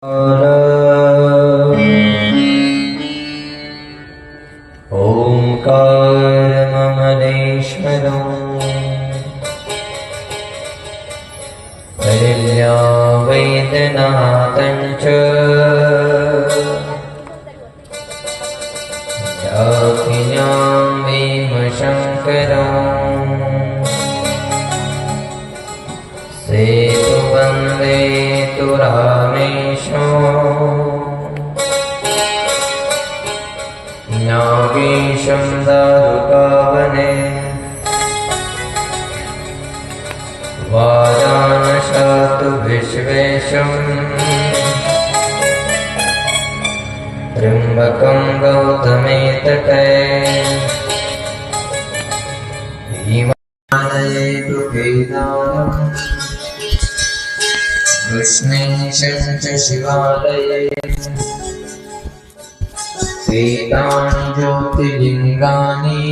ओंकारममलेश्वरम् हरिल्या वैद्यनाथं च दाक्षिण्यां भीमशङ्करम् सेतुवन्दे तु रामेशो नागेशं दारुकावने वाराणसातु विश्वेशम् त्र्यम्बकं गौतमे तटे हिमालये तु वेदालम् कृष्णेशं च शिवालये एतानि ज्योतिर्लिङ्गानि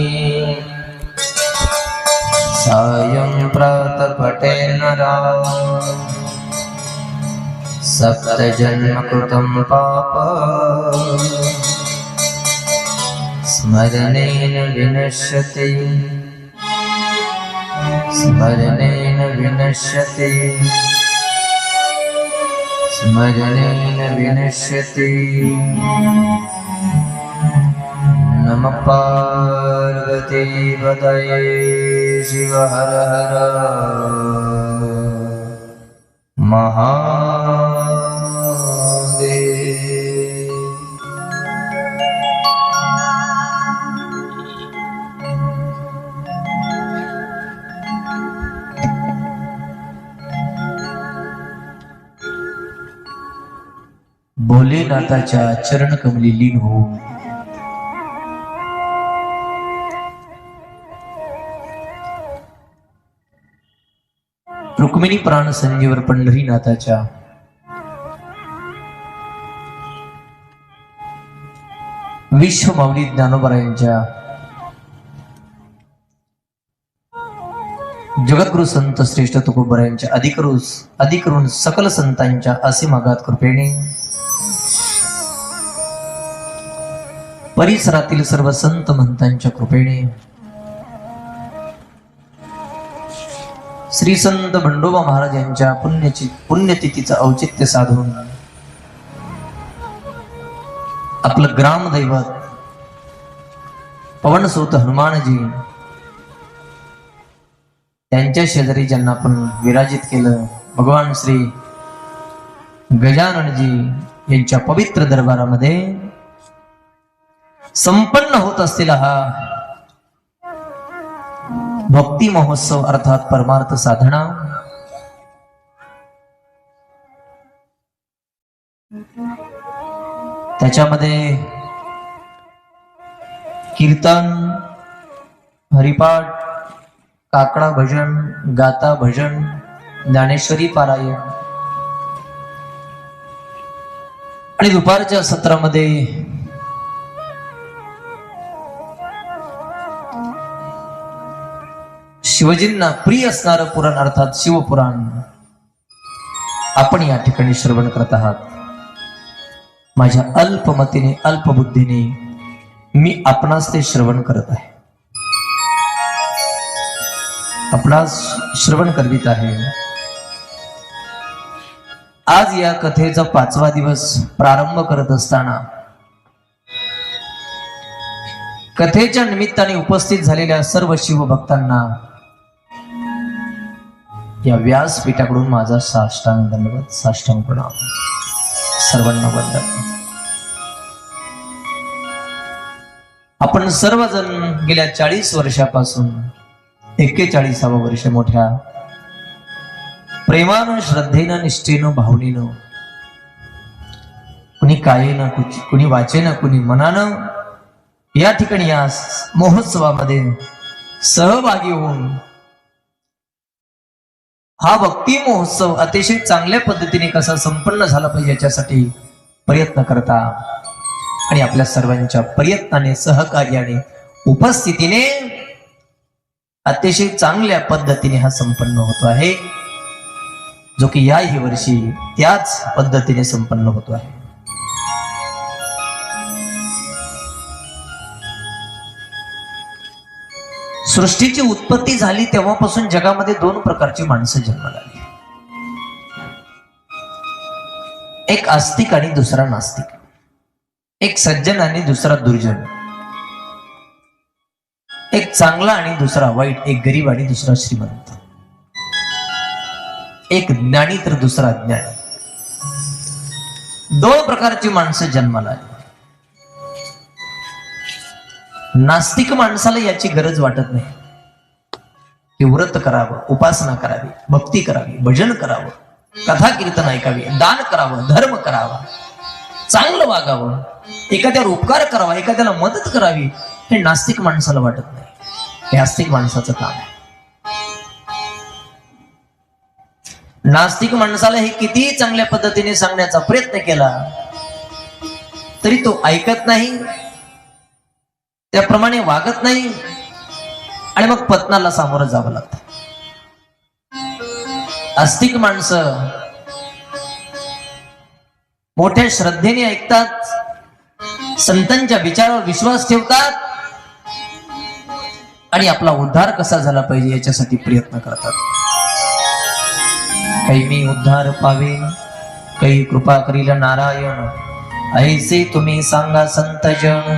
सायं प्रातः पठे नरः सप्तजन्मकृतं पाप स्मरणेन विनश्यति स्मरणेन विनश्यति स्मरणेन विनश्यति। नमः पार्वती पतये शिव हर हर महादेव। भोलेनाथाच्या चरणकमली लीन हो। रुक्मिणी प्राण संजीवर पंढरीनाथाच्या विश्व माऊली ज्ञानोबरायांच्या जगद्गुरु संत श्रेष्ठ तुकोबरायांच्या अधिकरून सकल संतांच्या असीमागात कृपेने परिसरातील सर्व संत महंतांच्या कृपेने श्री संत बंडोबा महाराज यांच्या पुण्यतिथीचं औचित्य साधून आपलं ग्रामदैवत पवनसुत हनुमानजी त्यांच्या शेजारी ज्यांना आपण विराजित केलं भगवान श्री गजाननजी यांच्या पवित्र दरबारामध्ये संपन्न होत असलेला हा भक्ती महोत्सव अर्थात परमार्थ साधना त्याच्यामध्ये कीर्तन हरिपाठ काकडा भजन गाता भजन ज्ञानेश्वरी पारायण आणि दुपारच्या सत्रामध्ये शिवजींना प्रिय असणारं पुराण अर्थात शिवपुराण आपण या ठिकाणी श्रवण करत आहात। माझ्या अल्पमतीने अल्पबुद्धीने मी आपणास ते श्रवण करत आहे, आपणास श्रवण करवित आहे। आज या कथेचा 5वा दिवस प्रारंभ करत असताना कथेच्या निमित्ताने उपस्थित झालेल्या सर्व शिवभक्तांना या व्यासपीठाकडून माझा साष्टांग दंडवत साष्टांग प्रणाम। सर्वांना वंदन। आपण सर्वजण गेल्या 40 वर्षापासून 41वे वर्ष मोठ्या प्रेमानं श्रद्धेनं निष्ठेनं भावनेनं कुणी कायेनं कुणी वाचेनं कुणी मनानं या ठिकाणी या महोत्सवामध्ये सहभागी होऊन हा भक्ती महोत्सव अतिशय चांगल्या पद्धतीने कसा संपन्न झाला पाहिजे याच्यासाठी प्रयत्न करता आणि आपल्या सर्वांच्या प्रयत्नाने सहकार्याने उपस्थितीने अतिशय चांगल्या पद्धतीने हा संपन्न होतो आहे। जो की याही वर्षी त्याच पद्धतीने संपन्न होतो आहे. सृष्टीची उत्पत्ती झाली तेव्हापासून जगामध्ये दोन प्रकारची माणसं जन्माला आली. एक आस्तिक आणि दुसरा नास्तिक, एक सज्जन आणि दुसरा दुर्जन, एक चांगला आणि दुसरा वाईट, एक गरीब आणि दुसरा श्रीमंत, एक ज्ञानी तर दुसरा अज्ञानी. दोन प्रकारची माणसं जन्माला आली. नास्तिक माणसाला याची गरज वाटत नाही की व्रत करावं, उपासना करावी, भक्ती करावी, भजन करावं, कथा कीर्तन ऐकावी, दान करावं, धर्म करावा, चांगलं वागावं, एखाद्यावर उपकार करावा, एखाद्याला मदत करावी, हे नास्तिक माणसाला वाटत नाही. हे आस्तिक माणसाचं काम आहे. नास्तिक माणसाला हे किती चांगल्या पद्धतीने सांगण्याचा प्रयत्न केला तरी तो ऐकत नाही, त्याप्रमाणे वागत नाही आणि मग पतनाला सामोरं जावं लागतं. आस्तिक माणसं मोठ्या श्रद्धेने ऐकतात, संतांच्या विचारावर विश्वास ठेवतात आणि आपला उद्धार कसा झाला पाहिजे याच्यासाठी प्रयत्न करतात. काही मी उद्धार पावे, काही कृपा करील नारायण, ऐसे तुम्ही सांगा संत जन,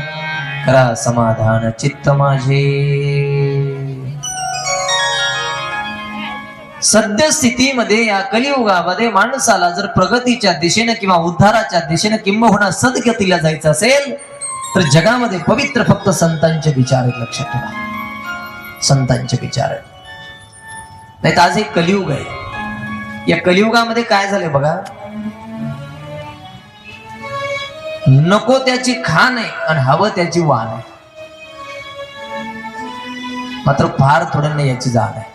करा समाधान चित्त माझे. सद्यस्थितीमध्ये या कलियुगामध्ये माणसाला जर प्रगतीच्या दिशेने किंवा उद्धाराच्या दिशेने किंबहुना सद्गतीला जायचं असेल तर जगामध्ये पवित्र फक्त संतांचे विचार आहेत. लक्षात ठेवा, संतांचे विचार आहेत. नाही तर आज एक कलियुग आहे. या कलियुगामध्ये काय झालंय बघा, नको त्याची खाण आहे आणि हवं त्याची वाण आहे, मात्र फार थोड्यांना याची जाण आहे.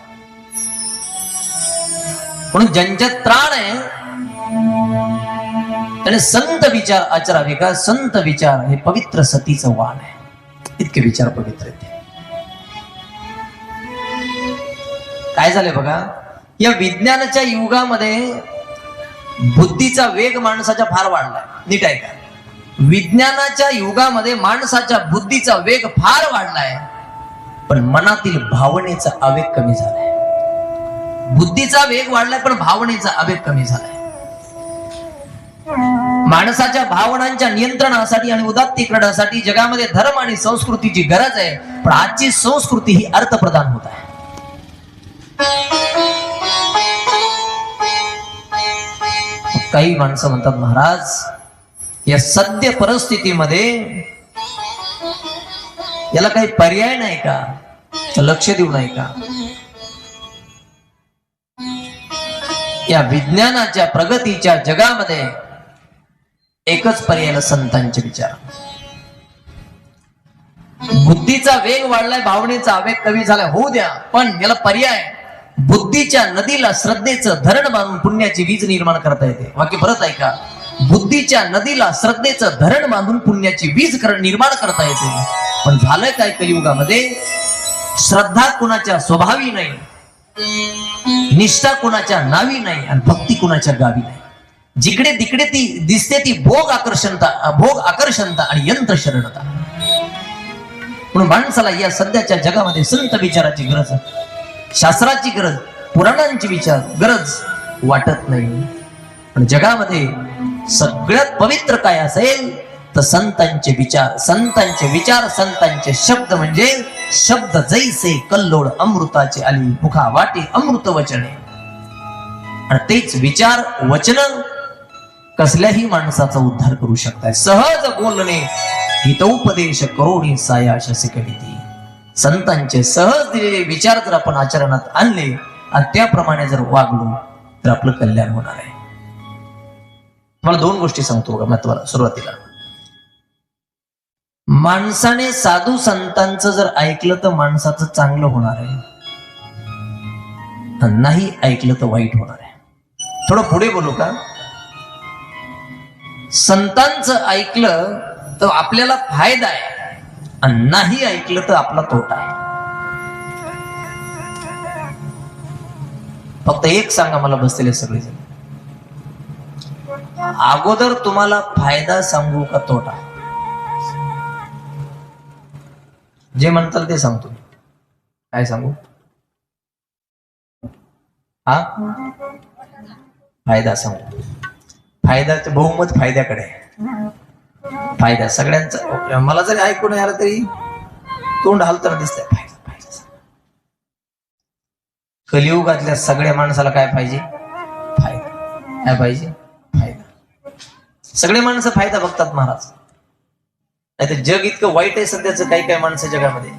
म्हणून ज्यांच्यात त्राण आहे त्याने संत विचार आचरावे का. संत विचार हे पवित्र सतीचं वाण आहे. इतके विचार पवित्र आहेत. काय झालंय बघा, या विज्ञानाच्या युगामध्ये बुद्धीचा वेग माणसाचा फार वाढलाय. नीट ऐका, विज्ञानाच्या युगामध्ये माणसाच्या बुद्धीचा वेग फार वाढलाय, पण मनातील भावनेचा आवेग कमी झालाय. बुद्धीचा वेग वाढलाय पण भावनेचा आवेग कमी झालाय. माणसाच्या भावनांच्या नियंत्रणासाठी आणि उदात्तीकरणासाठी जगामध्ये धर्म आणि संस्कृतीची गरज आहे, पण आजची संस्कृती ही अर्थप्रधान होत आहे. काही माणसं म्हणतात, महाराज या सद्य परिस्थितीमध्ये याला काही पर्याय नाही का, लक्ष देऊ नाही का. या विज्ञानाच्या प्रगतीच्या जगामध्ये एकच पर्याय, संतांचे विचार. बुद्धीचा वेग वाढलाय, भावनेचा आवेग कमी झालाय, होऊ द्या, पण याला पर्याय. बुद्धीच्या नदीला श्रद्धेचं धरण बांधून पुण्याची वीज निर्माण करता येते. वाक्य परत ऐका, बुद्धीच्या नदीला श्रद्धेचं धरण बांधून पुण्याची वीज निर्माण करता येते. पण झालंय काय कलियुगामध्ये, श्रद्धा कुणाच्या स्वभावी नाही, निष्ठा कुणाच्या नावी नाही आणि भक्ती कुणाच्या गावी नाही. जिकडे तिकडे ती दिसते ती भोग आकर्षणता आणि यंत्र शरणता. म्हणून माणसाला या सध्याच्या जगामध्ये संत विचाराची गरज, शास्त्राची गरज, पुराणांची विचार गरज वाटत नाही. पण जगामध्ये सगळ्यात पवित्र काय असेल तर संतांचे विचार. संतांचे विचार, संतांचे शब्द म्हणजे शब्द जैसे कल्लोळ अमृताचे आली, मुखा वाटे अमृत वचने. आणि तेच विचार वचन कसल्याही माणसाचा उद्धार करू शकतात. सहज बोलणे हितोपदेश करोणी सायाश कविती. संतांचे सहज दिलेले विचार जर आपण आचरणात आणले आणि त्याप्रमाणे जर वागलो तर आपलं कल्याण होणार आहे. मला दोन गोष्टी सांगतो बघा महत्वाला. सुरुवातीला माणसाने साधू संतांचं जर ऐकलं तर माणसाचं चांगलं होणार आहे, नाही ऐकलं तर वाईट होणार आहे. थोडं पुढे बोलू का. संतांचं ऐकलं तर आपल्याला फायदा आहे आणि नाही ऐकलं तर आपला तोटा आहे. फक्त एक सांगा मला बसलेले सगळेजण, अगोदर तुम्हाला फायदा सांगू का तोटा? जे म्हणताल ते सांगतो. काय सांगू? हा, फायदा सांगू. फायद्याचं बहुमत फायद्याकडे आहे. फायदा सगळ्यांचा. मला जरी ऐकून नाही आलं तरी तोंड हलताना दिसतंय. फायदा फायदा. कलियुगातल्या सगळ्या माणसाला काय पाहिजे? फायदा. काय पाहिजे? फायदा. सगळे माणसं फायदा बघतात महाराज. नाही तर जग इतकं वाईट आहे सध्याचं. काही काही माणसं जगामध्ये.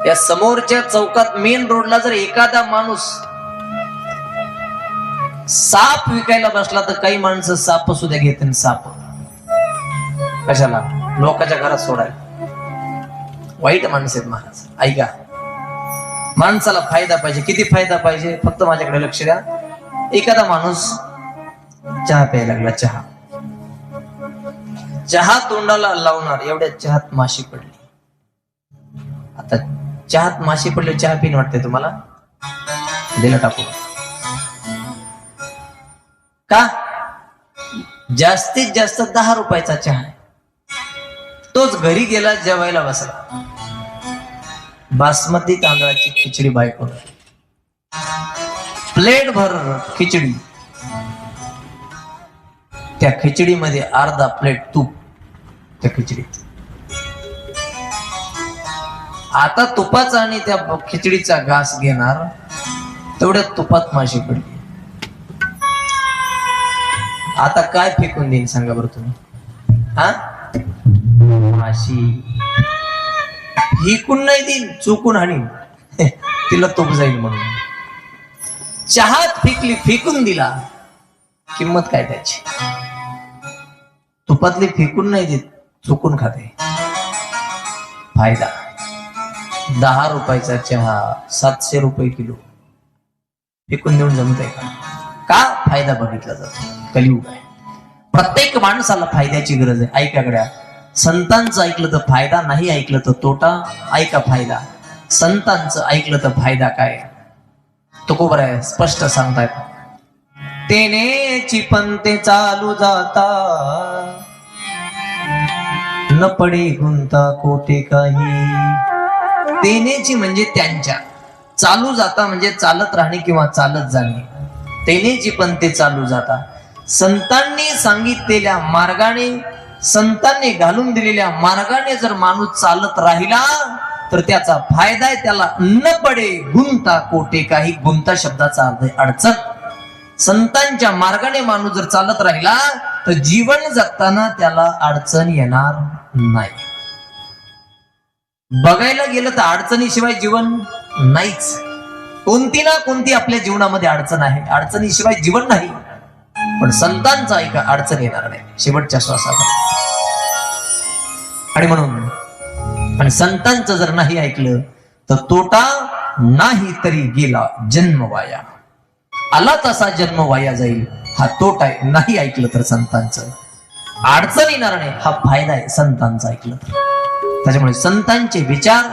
या समोरच्या चौकात मेन रोडला जर एखादा माणूस साप विकायला बसला तर काही माणसं साप सुद्धा घेतील. साप कशाला? लोकांच्या घरात सोडायला. वाईट माणसं आहेत महाराज. ऐका, माणसाला फायदा पाहिजे. किती फायदा पाहिजे? फक्त माझ्याकडे लक्ष द्या. एखादा माणूस चहा प्यायला लागला. चहा तोंडाला लावणार एवढ्या चहात माशी पडली. आता चहात माशी पडली, चहा पिन वाटते तुम्हाला? दिला टाकून. का? जास्तीत जास्त 10 रुपयाचा चहा आहे. तोच घरी गेला, जेवायला बसला. बासमती तांदळाची खिचडी बायको, प्लेट भर खिचडी. त्या खिचडीमध्ये अर्धा प्लेट तूप. त्या खिचडीत आता तुपाचा आणि त्या खिचडीचा घास घेणार, तेवढ्या तुपात माशी पडली. आता काय फेकून देईन सांगा बरं तुम्ही? हा, माशी फेकून नाही देईन, चुकून हाणीन. तिला तूप जाईल म्हणून. चहात फेकली, फेकून दिला, किंमत काय त्याची? तुपातली फेकून नाही देत, चुकून खाते. फायदा. 10 रुपयाचा चहा 700 रुपये किलो. फेकून देऊन जमत आहे का? का? फायदा बघितला जातो. कलियुग आहे. प्रत्येक माणसाला फायद्याची गरज आहे. ऐकाकडे संतांचं ऐकलं तर फायदा, नाही ऐकलं तर तोटा. ऐका फायदा. संतांचं ऐकलं तर फायदा काय? तो कोबर आहे, स्पष्ट सांगतायत. तेनेची पंते चालू जाता, न पडे गुंता कोटे काही. तेनेची म्हणजे त्यांच्या, चालू जाता म्हणजे चालत राहणे किंवा चालत जाणे. तेनेची पंते चालू जाता. संतांनी सांगितलेल्या मार्गाने, संतांनी घालून दिलेल्या मार्गाने जर माणूस चालत राहिला तर त्याचा फायदा आहे. त्याला न पडे गुंता कोटे काही. गुंता शब्दाचा अर्थ आहे अडचण. संतांच्या मार्गाने माणूस जर चालत राहिला तर जीवन जगताना त्याला अडचण येणार नाही. बघायला गेलं तर अडचणीशिवाय जीवन नाहीच. कोणती ना कोणती आपल्या जीवनामध्ये अडचण आहे. अडचणीशिवाय जीवन नाही. पण संतांचा ऐका, अडचण येणार नाही शेवटच्या श्वासापर्यंत. आणि म्हणून आणि संतांचं जर नाही ऐकलं तर तोटा नाही तरी गेला जन्म वाया. आला तसा जन्म वाया जाईल, हा तोटा आहे. नाही ऐकलं तर संतांचं अडचण येणार नाही, हा फायदा आहे संतांचा ऐकलं तर. त्याच्यामुळे संतांचे विचार,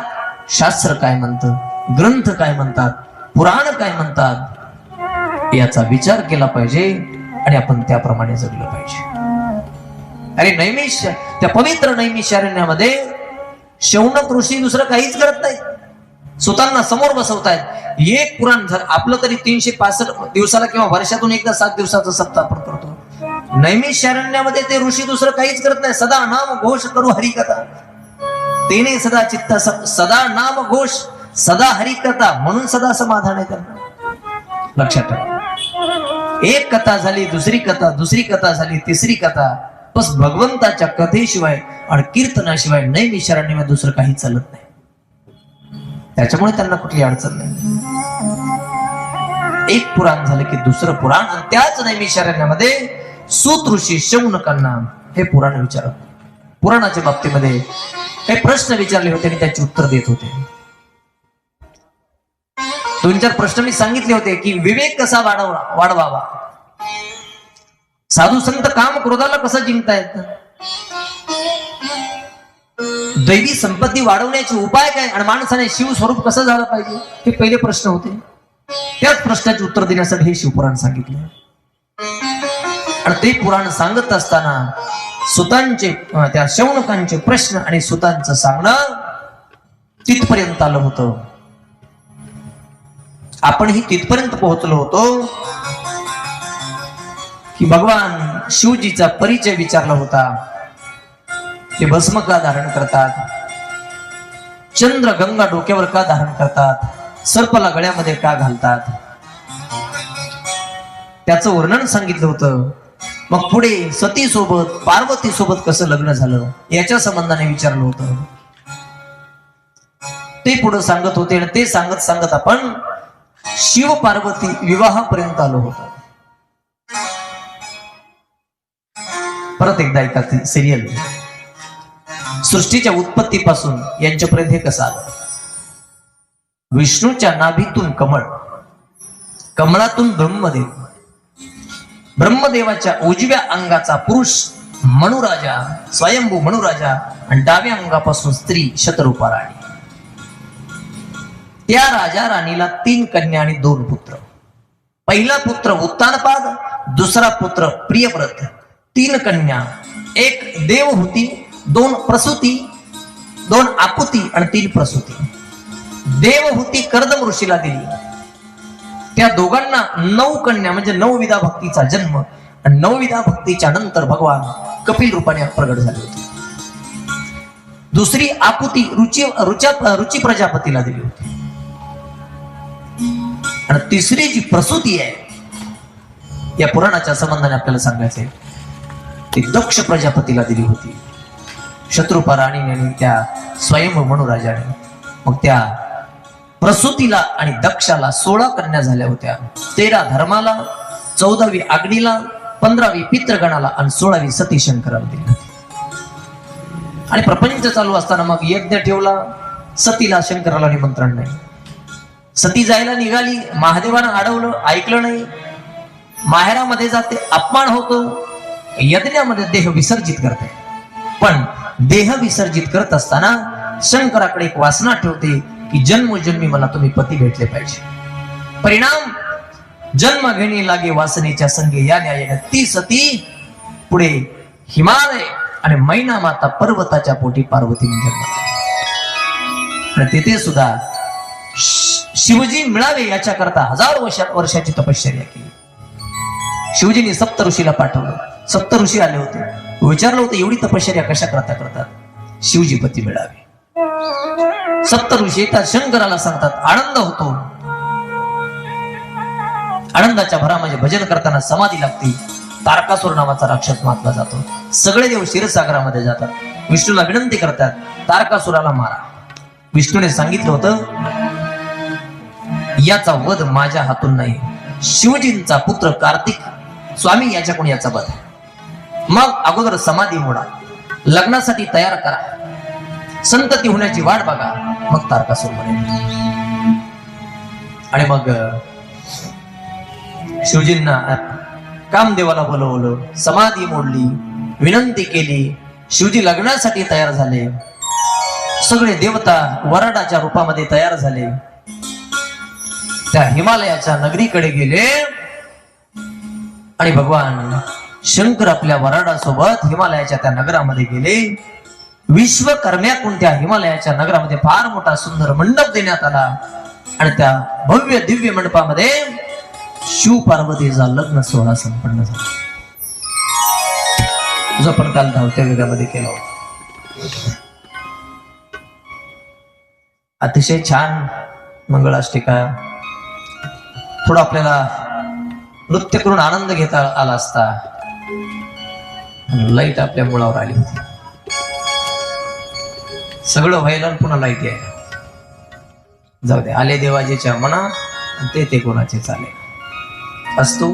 शास्त्र काय म्हणतं, ग्रंथ काय म्हणतात, पुराण काय म्हणतात, याचा विचार केला पाहिजे आणि आपण त्याप्रमाणे जगलं पाहिजे. अरे नैमिष, त्या पवित्र नैमिषारण्यामध्ये शौनक ऋषी दुसरं काहीच करत नाही. सुतांना समोर बसवतायत. एक पुराण आपलं तरी 365 दिवसाला किंवा वर्षातून एकदा 7 दिवसाचा सप्ताह आपण करतो. नैमिषारण्यामध्ये ते ऋषी दुसरं काहीच करत नाही. सदा नाम घोष करू हरिकथा. तेने सदा चित्त, सदा नाम घोष, सदा हरिकथा, म्हणून सदा समाधान आहे त्यांना. लक्षात ठेवा. एक कथा झाली, दुसरी कथा, दुसरी कथा झाली, तिसरी कथा. बस भगवंताच्या कथेशिवाय आणि कीर्तनाशिवाय नैमिषारण्यामध्ये दुसरं काही चालत नाही. त्याच्यामुळे त्यांना कुठली अडचण नाही. एक पुराण झालं की दुसरं पुराण. आणि त्याच नैमिषारण्यामध्ये सूत ऋषी शौनकांना हे पुराण विचारत. पुराणाच्या बाबतीमध्ये काही प्रश्न विचारले होते आणि त्याचे उत्तर देत होते. 2-4 प्रश्न मी सांगितले होते की विवेक कसा वाढवावा, साधू संत काम क्रोधाला कसं जिंकतायत, दैवी संपत्ती वाढवण्याचे उपाय काय, आणि माणसाने शिव स्वरूप कसं झालं पाहिजे, हे पहिले प्रश्न होते. त्याच प्रश्नाचे उत्तर देण्यासाठी हे शिवपुराण सांगितले. आणि ते पुराण सांगत असताना सुतांचे त्या शौनकांचे प्रश्न आणि सुतांचं सांगणं तिथपर्यंत आलं होतं. आपणही तिथपर्यंत पोहोचलो होतो की भगवान शिवजीचा परिचय विचारला होता. ते भस्म का धारण करतात, चंद्र गंगा डोक्यावर का धारण करतात, सर्पला गळ्यामध्ये का घालतात, त्याचं वर्णन सांगितलं होतं. मग पुढे सती सोबत पार्वती सोबत कसं लग्न झालं याच्या संबंधाने विचारलं होतं. ते पुढे सांगत होते आणि ते सांगत सांगत आपण शिव पार्वती विवाहापर्यंत आलो होतो. परत एकदा एका सिरियल सृष्टीच्या उत्पत्तीपासून यांच्यापर्यंत हे कसं आलं. विष्णूच्या नाभीतून कमळ, कमळातून ब्रह्मदेव, ब्रह्मदेवाच्या उजव्या अंगाचा पुरुष मनुराजा, स्वयंभू मनुराजा, आणि डाव्या अंगापासून स्त्री शतरूपा राणी. त्या राजा राणीला 3 कन्या आणि 2 पुत्र. पहिला पुत्र उत्तानपाद, दुसरा पुत्र प्रियव्रत, 3 कन्या, 1 देवहूती, 2 प्रसूती, 2 आकुती आणि 3 प्रसूती. देवहूती कर्दम ऋषीला दिली. त्या दोघांना 9 कन्या म्हणजे 9 विधा भक्तीचा जन्म, आणि 9 विधा भक्तीच्या नंतर भगवान कपिल रूपाने प्रगट झाले होते. दुसरी आकुती रुची प्रजापतीला दिली होती. आणि तिसरी जी प्रसूती आहे या पुराणाच्या संबंधाने आपल्याला सांगायचंय, ती दक्ष प्रजापतीला दिली होती. शत्रुपा राणीने आणि त्या स्वयंभू मनुराजाने. मग त्या प्रसूतीला आणि दक्षाला 16 कन्या झाल्या होत्या. 13 धर्माला, 14वी अग्नीला, 15वी पितृगणाला आणि 16वी सती शंकराला दिली होती. आणि प्रपंच चालू असताना मग यज्ञ ठेवला. सतीला शंकराला निमंत्रण नाही. सती जायला निघाली, महादेवानं अडवलं, ऐकलं नाही. माहेरामध्ये जाते, अपमान होतो. यज्ञामध्ये देह विसर्जित करते. पण देह विसर्जित करत असताना शंकराकडे एक वासना ठेवते की जन्मोजन्मी मला तुम्ही पती भेटले पाहिजे. परिणाम जन्म घेणे लागे वासनेच्या संगे या न्यायाने ती सती पुढे हिमालय आणि मैना माता पर्वताच्या पोटी पार्वतीने जन्म. तिथे सुद्धा शिवजी मिळावे याच्या करता 1000 वर्षाची तपश्चर्या केली. शिवजीने सप्त ऋषीला पाठवलं. सप्त ऋषी आले होते. विचारलं होतं एवढी तपश्चर्या कशा करतात. शिवजी पती मिळावे. सप्त ऋषी येतात, शंकराला सांगतात. आनंद होतो. आनंदाच्या भरामध्ये भजन करताना समाधी लागते. तारकासुर नावाचा राक्षस मारला जातो. सगळे देव क्षीरसागरामध्ये जातात. विष्णूला विनंती करतात, तारकासुराला मारा. विष्णूने सांगितलं होतं याचा वध माझ्या हातून नाही, शिवजींचा पुत्र कार्तिक स्वामी याच्याकडून याचा वध. मग अगोदर समाधी मोडा, लग्नासाठी तयार करा, संतती होण्याची वाट बघा, मग तारकासुर मरेल. आणि मग शिवजींना कामदेवाला बोलवलं, समाधी मोडली, विनंती केली. शिवजी लग्नासाठी तयार झाले. सगळे देवता वराडाच्या रूपामध्ये तयार झाले. त्या हिमालयाच्या नगरीकडे गेले आणि भगवान शंकर आपल्या वराडासोबत हिमालयाच्या त्या नगरामध्ये गेले. विश्वकर्म्याकडून त्या हिमालयाच्या नगरामध्ये फार मोठा सुंदर मंडप देण्यात आला. आणि त्या भव्य दिव्य मंडपामध्ये शिव पार्वतीचा लग्न सोहळा संपन्न झाला. जो आपण काल धावत्या वेगामध्ये केला होता. अतिशय छान मंगळाष्टिका. थोडं आपल्याला नृत्य करून आनंद घेता आला असता. लाईट आपल्या मुळावर आली होती. सगळं व्हायला पुन्हा लाईट यायला. जाऊ दे, आले देवाजीच्या मना ते कोणाचे चाले असतो.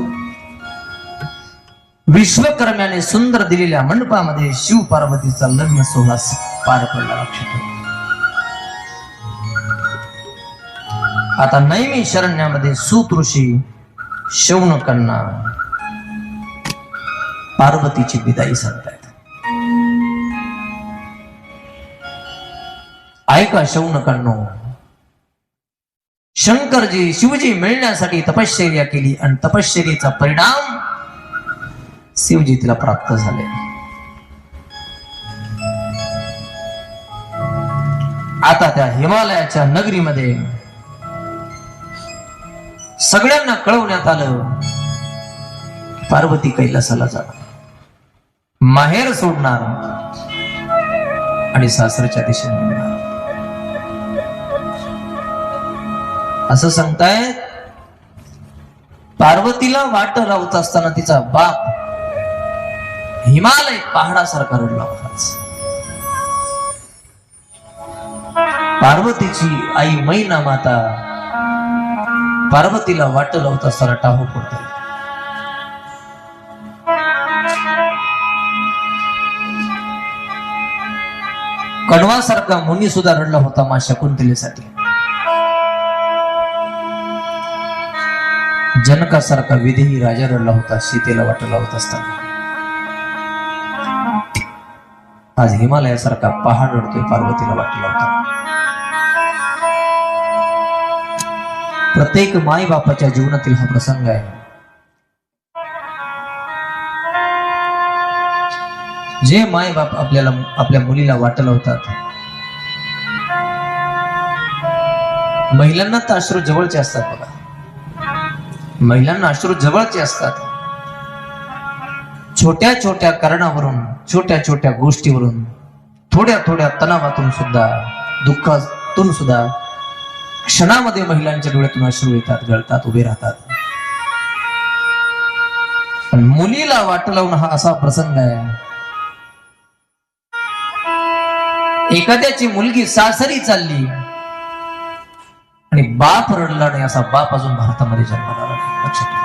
विश्वकर्म्याने सुंदर दिलेल्या मंडपामध्ये शिव पार्वतीचा लग्न सोहळा पार पडला. आता नैमी शरण्यामध्ये सूत ऋषी शौनकांना पार्वतीची विदाई सांगतायत. ऐका शौनकांनो, शंकरजी शिवजी मिळण्यासाठी तपश्चर्या केली आणि तपश्चर्येचा परिणाम शिवजी तिला प्राप्त झाले. आता त्या हिमालयाच्या नगरीमध्ये सगळ्यांना कळवण्यात आलं पार्वती कैलासाला जाणार, माहेर सोडणार आणि सासरच्या दिशेने निघणार. असं सांगतायत पार्वतीला वाट लावत असताना तिचा बाप हिमालय पहाडासारखा रडला होताच. पार्वतीची आई मैना माता पार्वतीला वाट लावत असताना टाहू पडते. कडवासारखा मुनी सुद्धा रडला होता मा शकुंतलेसाठी. जनकासारखा विदेही राजा रडला होता सीतेला वाट लावत असताना. आज हिमालयासारखा पहाड रडतोय पार्वतीला वाट लावताना. प्रत्येक माई बापाच्या जीवनातील हा प्रसंग आहे. जे माय बाप आपल्याला आपल्या मुलीला वाट लावतात, महिलांना तर अश्रू जवळचे असतात बघा. महिलांना अश्रू जवळचे असतात. छोट्या छोट्या कारणावरून, छोट्या छोट्या गोष्टीवरून, थोड्या थोड्या तणावातून सुद्धा, दुःखातून सुद्धा क्षणामध्ये महिलांच्या डोळ्यातून अश्रू येतात, गळतात, उभे राहतात. पण मुलीला वाट लावून हा असा प्रसंग आहे. एखाद्याची मुलगी सासरी चालली आणि बाप रडला नाही, असा बाप अजून भारतामध्ये जन्माला आला नाही. लक्षात ठेवा.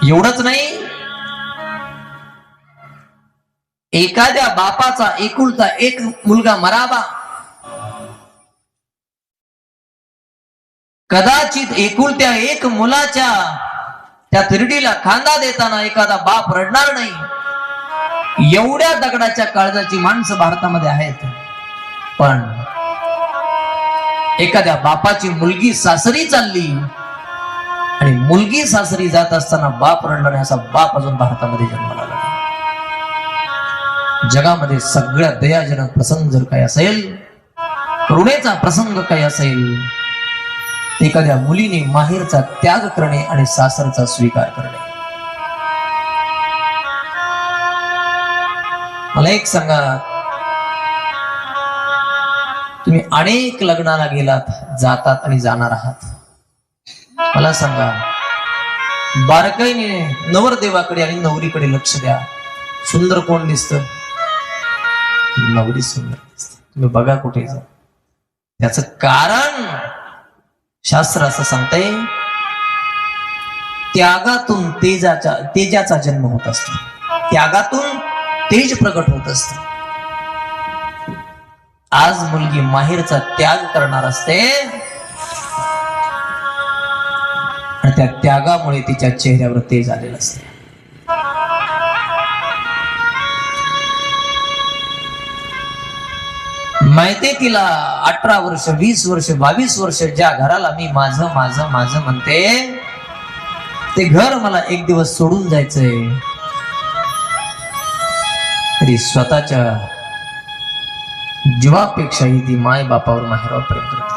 एवढंच नाही, एखाद्या बापाचा एकुलता एक मुलगा मरावा, कदाचित एकुलत्या एक मुलाच्या त्या तिरडीला खांदा देताना एखादा बाप रडणार नाही. एवढ्या दगडाच्या काळजाची माणसं भारतामध्ये आहेत. पण एखाद्या बापाची मुलगी सासरी चालली आणि मुलगी सासरी जात असताना बाप रडला नाही, असा बाप अजून भारतामध्ये जन्माला आला नाही. जगामध्ये सगळ्यात दयाजनक प्रसंग जर काही असेल, करुणेचा प्रसंग काही असेल, एखाद्या मुलीने माहेरचा त्याग करणे आणि सासरचा स्वीकार करणे. मला एक सांगा, तुम्ही अनेक लग्नाला गेलात, जातात आणि जाणार आहात. मला सांगा, बारकाईने नवरदेवाकडे आणि नवरीकडे लक्ष द्या. सुंदर कोण दिसत? नवरी सुंदर दिसते. तुम्ही बघा कुठे जा. त्याच कारण शास्त्र असं सांगतंय, त्यागातून तेजाचा जन्म होत असतो. त्यागातून तेज प्रकट होत असते. आज मुलगी माहेरचा त्याग करणार असते आणि त्या त्यागामुळे तिच्या चेहऱ्यावर तेज आलेलं असते. माहिती तिला 18 वर्ष, 20 वर्ष, 22 वर्ष ज्या घराला मी माझं माझं माझं म्हणते, ते घर मला एक दिवस सोडून जायचंय, तरी स्वतःच्या जीवापेक्षाही ती माय बापावर, माहेरावर प्रेम करते.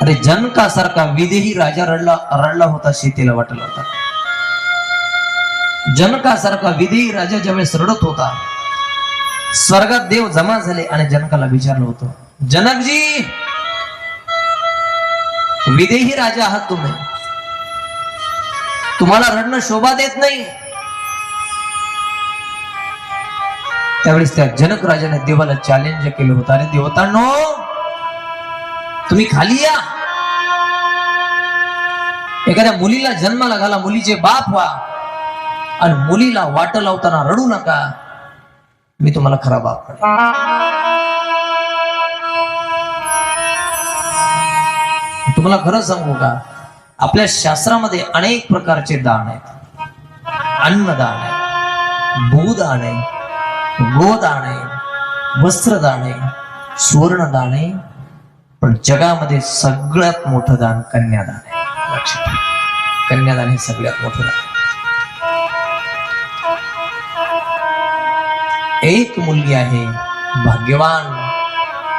अरे जनकासारखा विदेही राजा रडला होता, सीतेला वाटला होता. जनकासारखा विदेही राजा ज्यावेळेस रडत होता, स्वर्गात देव जमा झाले आणि जनकाला विचारलं होतं, जनकजी, विदेही राजा आहात तुम्ही, तुम्हाला रडणं शोभा देत नाही. त्यावेळेस त्या जनक राजाने देवाला चॅलेंज केलं होतं, अरे देवतांनो, तुम्ही खाली या, एखाद्या मुलीला जन्माला घाला, मुलीचे बाप व्हा आणि मुलीला वाट लावताना रडू नका, मी तुम्हाला खरा बाप करेन. तुम्हाला खरं सांगू का, आपल्या शास्त्रामध्ये अनेक प्रकारचे दान आहेत. अन्नदान आहे, भूदान आहे, गोदान आहे, वस्त्रदान आहे, सुवर्णदान आहे, पण जगामध्ये सगळ्यात मोठं दान कन्यादान आहे. लक्षात ठेवा, कन्यादान हे सगळ्यात मोठं दान. एक मुलगी आहे भाग्यवान,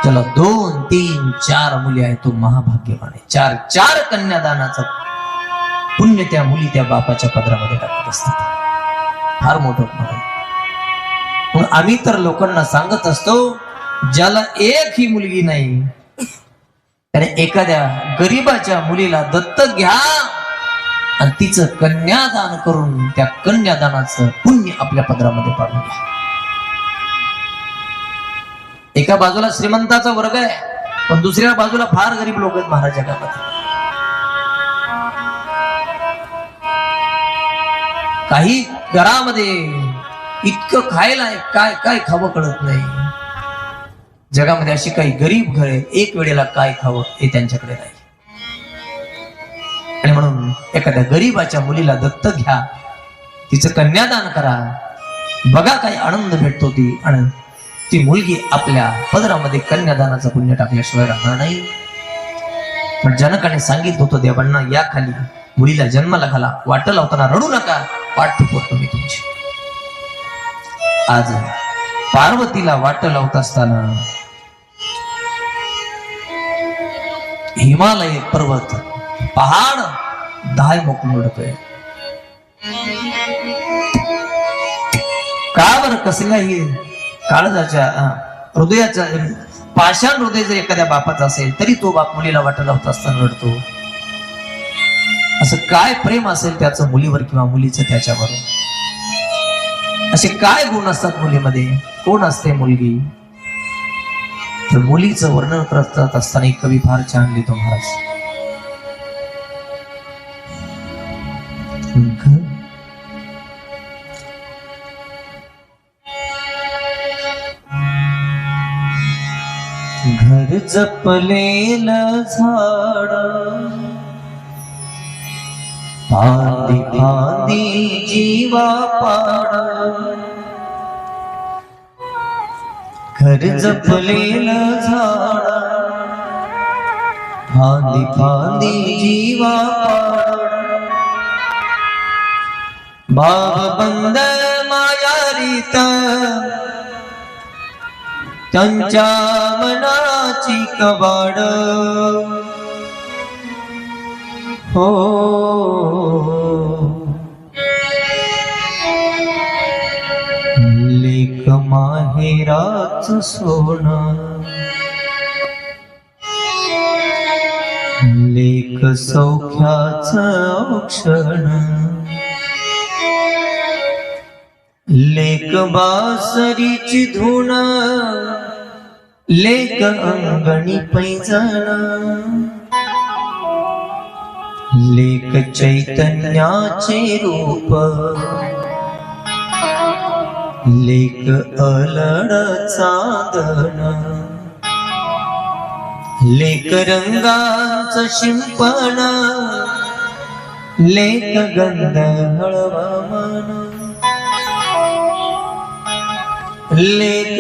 ज्याला 2, 3, 4 मुली आहेत, तो महाभाग्यवान आहे. 4 कन्यादानाचं पुण्य त्या मुली त्या बापाच्या पदरामध्ये टाकत असतात. फार मोठं म्हणून म्हणून आम्ही तर लोकांना सांगत असतो, ज्याला एक ही मुलगी नाही त्याने एखाद्या गरीबाच्या मुलीला दत्तक घ्या आणि तिचं कन्यादान करून त्या कन्यादानाचं पुण्य आपल्या पदरामध्ये पाडून घ्या. एका बाजूला श्रीमंताचा वर्ग आहे, पण दुसऱ्या बाजूला फार गरीब लोक आहेत महाराज जगामध्ये. काही घरामध्ये इतकं खायला आहे, काय काय खावं कळत नाही. जगामध्ये अशी काही गरीब घर आहे, एक वेळेला काय खावं हे त्यांच्याकडे नाही. आणि म्हणून एखाद्या गरीबाच्या मुलीला दत्तक घ्या, तिचं कन्यादान करा, बघा काय आनंद भेटतो. ती आणि ती मुलगी आपल्या पदरामध्ये कन्यादानाचं पुण्य टाकल्याशिवाय राहणार नाही. पण जनकाने सांगितलं होतं देवांना, या खाली मुलीला जन्माला घाला, वाट लावताना रडू नका, वाट ठोकतो मी तुमची. आज पार्वतीला वाट लावत असताना हिमालय पर्वत पहाड दाय मोकून उडतोय. का बरं? कसल्याही काळजाच्या हृदयाच्या पाषाण हृदय जर एखाद्या बापाचा असेल तरी तो बाप मुलीला वाट लावत असताना रडतो. असं काय प्रेम असेल त्याचं मुलीवर किंवा मुलीचं त्याच्यावर? असे काय गुण असतात मुलीमध्ये? कोण असते मुलगी? तर मुलीचं वर्णन करत असताना एक कवी फार छान लिहितो महाराज. घर जपलेलं झाड फांदी फांदी जीवा पाड. घर जपलेलं झाड फांदी फांदी जीवा पाड. भाव बंद मायारीत त्यांच्या मनाची कवाड. हो लेक माहेराच सोनं, लेक सौख्याच औक्षण. लेक बासरीची धून, लेक अंगणी पैंजण. लेक चैतन्याचे रूप, लेक अलड चांदण. लेक रंगाचं शिंपण, लेक गंध हळवा मन. लेक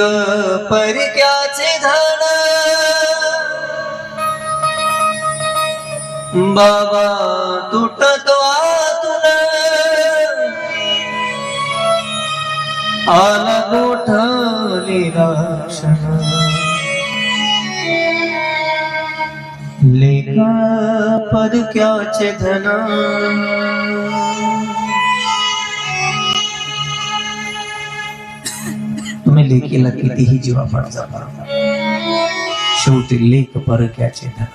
परक्याचे धन, बाबा तुटतो आतून. आला गोठली राक्षण. लेक परक्याचे धन. तुम्ही लेकीला कितीही जीवापाड जपा, शेवटी लेक परक्याचे धन.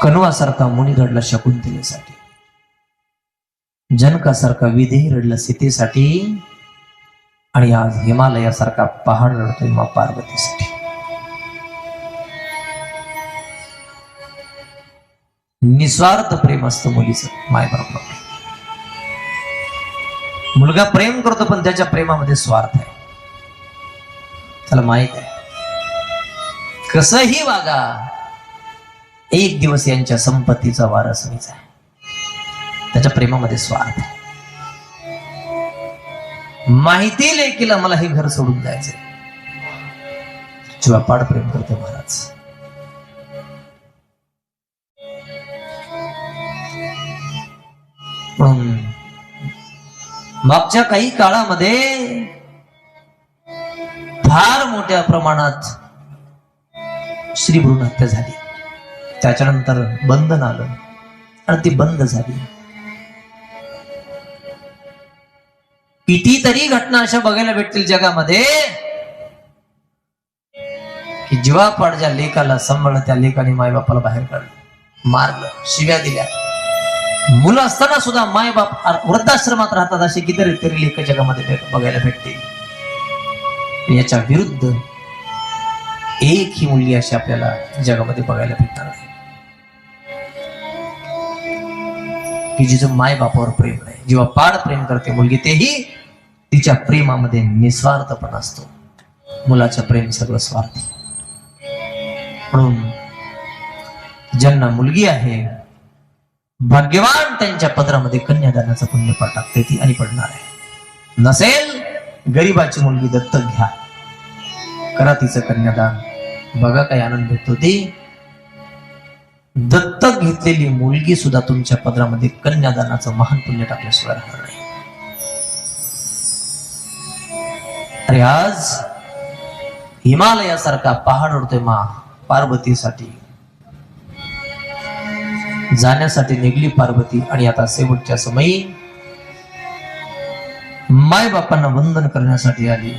कण्वासारखा मुनी रडला शकुंतलेसाठी, जनकासारखा विदेही रडला सीतेसाठी, आणि आज हिमालयासारखा पहाड रडतोय मा पार्वतीसाठी. निस्वार्थ प्रेम असतं मुलीचं माय बरोबर. मुलगा प्रेम करतो पण त्याच्या प्रेमामध्ये स्वार्थ आहे, त्याला माहित आहे. कसंही वागा, एक दिवस यांच्या संपत्तीचा वारस मीच आहे. त्याच्या प्रेमामध्ये स्वार्थ आहे. माहिती लेकीला मला हे घर सोडून जायचंय. जीवापाड प्रेम करते महाराज. मागच्या काही काळामध्ये फार मोठ्या प्रमाणात श्री भ्रूण हत्या झाली. त्याच्यानंतर बंधन आलं आणि ती बंद झाली. कितीतरी घटना अशा बघायला भेटतील जगामध्ये की जीवापाड ज्या लेकाला सांभाळलं त्या लेकाने मायबापाला बाहेर काढलं, मारलं, शिव्या दिल्या. मुलं असताना सुद्धा मायबाप वृद्धाश्रमात राहतात असे कितीतरी लेख जगामध्ये बघायला भेटते. याच्या विरुद्ध एक ही मुलगी अशी आपल्याला जगामध्ये बघायला भेटणार नाही की जिचं माय बापावर प्रेम नाही. जेव्हा पाड प्रेम करते मुलगी तेही तिच्या प्रेमामध्ये निस्वार्थपणा असतो. मुलाचं प्रेम सगळं स्वार्थी. म्हणून ज्यांना मुलगी आहे भाग्यवान त्यांच्या पदरामध्ये कन्यादानाचं पुण्य टाकते ती आणि पडणार आहे. नसेल गरीबाची मुलगी दत्तक घ्या, करा तिचं कन्यादान, बघा काय आनंद भेटतो. ती दत्तक घेतलेली मुलगी सुद्धा तुमच्या पदरामध्ये कन्यादानाचं महान पुण्य टाकल्याशिवाय राहणार नाही. अरे आज हिमालयासारखा पहाड उडतोय मा पार्वतीसाठी, जाण्यासाठी निघली पार्वती आणि आता शेवटच्या समयी माय बापांना वंदन करण्यासाठी आली.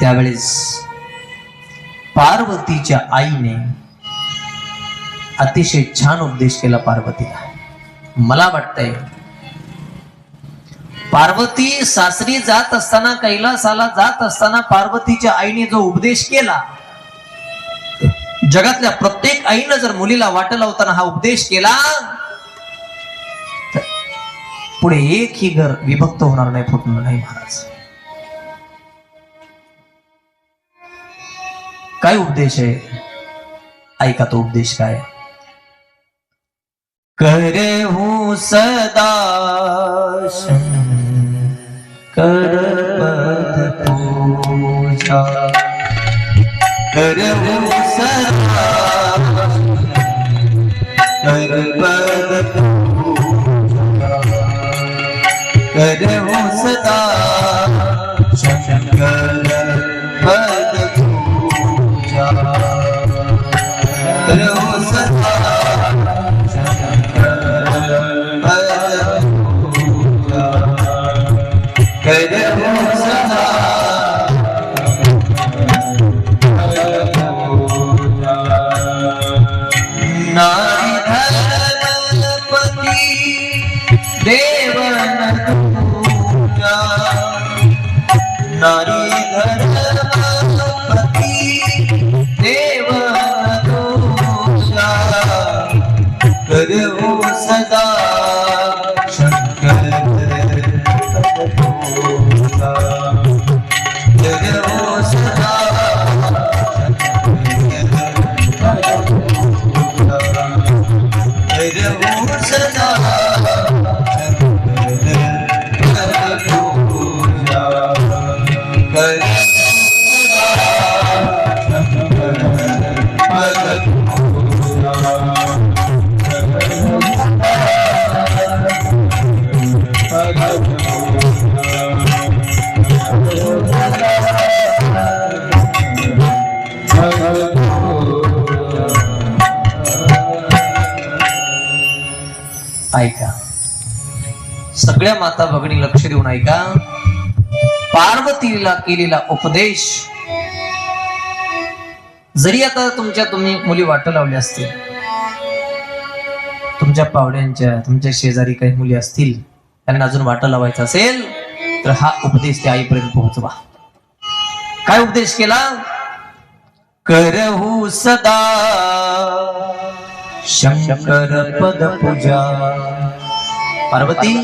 त्यावेळेस पार्वतीच्या आईने अतिशय छान उपदेश केला पार्वतीला. मला वाटतंय पार्वती सासरी जात असताना, कैलासाला जात असताना पार्वतीच्या आईने जो उपदेश केला, जगातल्या प्रत्येक आईनं जर मुलीला वाट लावताना हा उपदेश केला तर पुढे एकही घर विभक्त होणार नाही, फुटणार नाही. महाराज काय उपदेश आहे, ऐका तो उपदेश काय. करे हूँ सदा शंकर पद पूजा, करे हूँ सदा शंकर पद पूजा, करे हूँ सदा शंकर पद पूजा, करे हूँ सदा नारी धर्मपति देवन पूजा, नारी धर्मपति देवन पूजा, करो सदा शंकर पूजा, करो सदा ऐका, सगळ्या माता भगिनी लक्ष देऊन ऐका. पार्वतीला केलेला उपदेश जरी आता तुम्ही मुली वाट लावल्या असतील, तुमच्या पावड्यांच्या, तुमच्या शेजारी काही मुली असतील, त्यांना अजून वाट लावायचं असेल तर हा उपदेश त्या आईपर्यंत पोहोचवा. काय उपदेश केला. करहू सदा शंकर पद पूजा, पार्वती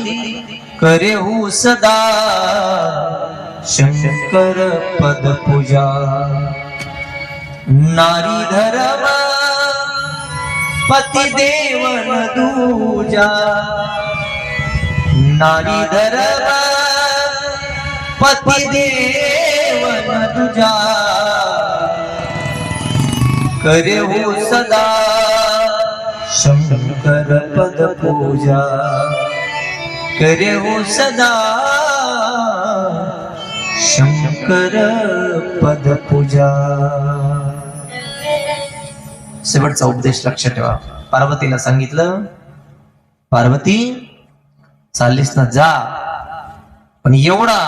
करहू सदा शंकर पद पूजा, नारी धर्म पति देवन दूजा, नारी धर्म पती देवन तुझा करे हो सदा शंकर पद पूजा करे हो सदा शंकर पद पूजा. शेवटचा उपदेश लक्षात ठेवा. पार्वतीला सांगितलं, पार्वती चाललीस ना जा, पण एवढा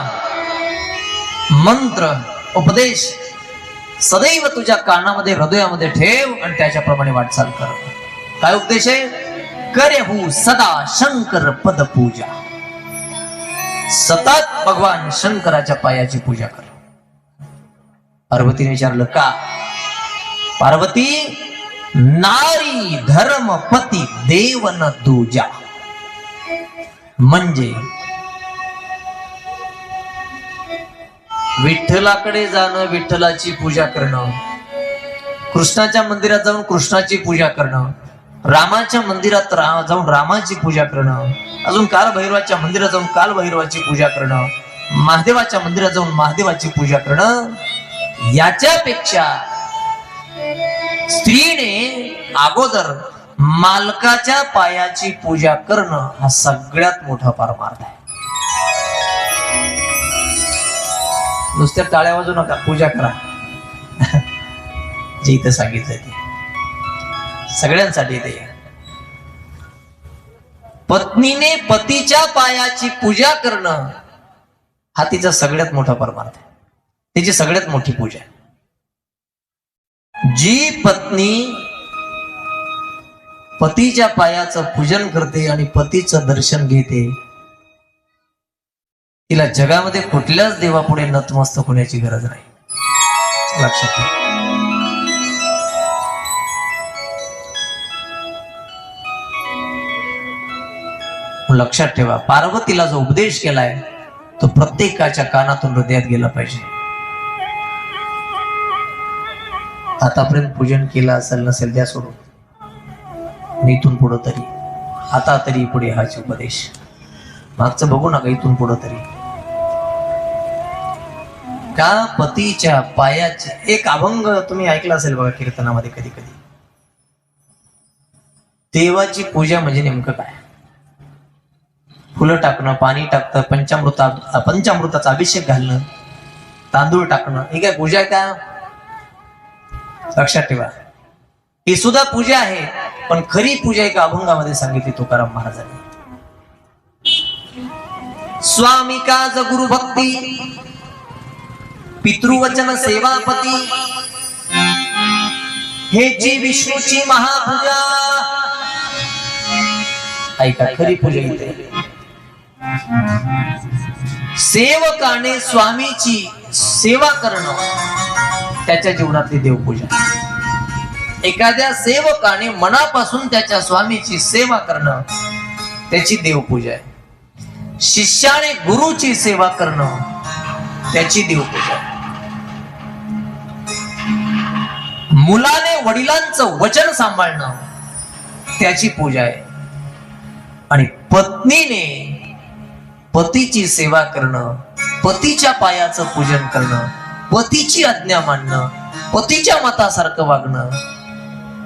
मंत्र उपदेश सदैव तुझ्या कानामध्ये हृदयामध्ये ठेव आणि त्याच्याप्रमाणे वाटचाल कर. काय उपदेश आहे? करे हो सदा शंकर पद पूजा. सतत भगवान शंकराच्या पायाची पूजा कर. पार्वतीने विचारलं का? पार्वती नारी धर्म पती देवन दूजा. म्हणजे विठ्ठलाकडे जाणं, विठ्ठलाची पूजा करणं, कृष्णाच्या मंदिरात जाऊन कृष्णाची पूजा करणं, रामाच्या मंदिरात जाऊन रामाची पूजा करणं, अजून कालभैरवाच्या मंदिरात जाऊन कालभैरवाची पूजा करणं, महादेवाच्या मंदिरात जाऊन महादेवाची पूजा करणं, याच्यापेक्षा स्त्रीने अगोदर मालकाच्या पायाची पूजा करणं हा सगळ्यात मोठा परमार्थ आहे. नुसत्या टाळ्या वाजू नका, पूजा करा. जे इथं सांगितलं ते सगळ्यांसाठी ते. पत्नीने पतीच्या पायाची पूजा करणं हा तिचा सगळ्यात मोठा परमार्थ आहे, तिची सगळ्यात मोठी पूजा आहे. जी पत्नी पतीच्या पायाचं पूजन करते आणि पतीचं दर्शन घेते, तिला जगामध्ये कुठल्याच देवापुढे नतमस्तक होण्याची गरज नाही. लक्षात ठेवा. लक्षात ठेवा, पार्वतीला जो उपदेश केलाय तो प्रत्येकाच्या कानातून हृदयात गेला पाहिजे. आतापर्यंत पूजन केलं असेल नसेल द्या सोडून, इथून पुढं तरी, आता तरी पुढे हाच उपदेश, मागचं बघू नका, इथून पुढं तरी. का पतीच्या पायाचे एक अभंग तुम्ही ऐकला असेल बघा कीर्तनामध्ये कधी कधी. देवाची पूजा म्हणजे नेमकं काय? फुलं टाकणं, पाणी टाकतं, पंचामृताचा अभिषेक घालणं, तांदूळ टाकणं, ही काय पूजा आहे का? लक्षात ठेवा, ही सुद्धा पूजा आहे, पण खरी पूजा एका अभंगामध्ये सांगितली तुकाराम महाराजांनी. स्वामी काज गुरु भक्ती पितृवचन सेवापती हेची विष्णूची महापूजा. ऐका, खरी पूजा इथे सेवकाने स्वामीची सेवा करणं त्याच्या जीवनातली देवपूजा. एखाद्या सेवकाने मनापासून त्याच्या स्वामीची सेवा करणं त्याची देवपूजा आहे. शिष्याने गुरुची सेवा करणं त्याची देवपूजा आहे. मुलाने वडिलांचं वचन सांभाळणं त्याची पूजा आहे. आणि पत्नीने पतीची सेवा करणं, पतीच्या पायाचं पूजन करणं, पतीची आज्ञा मानणं, पतीच्या मतासारखं वागणं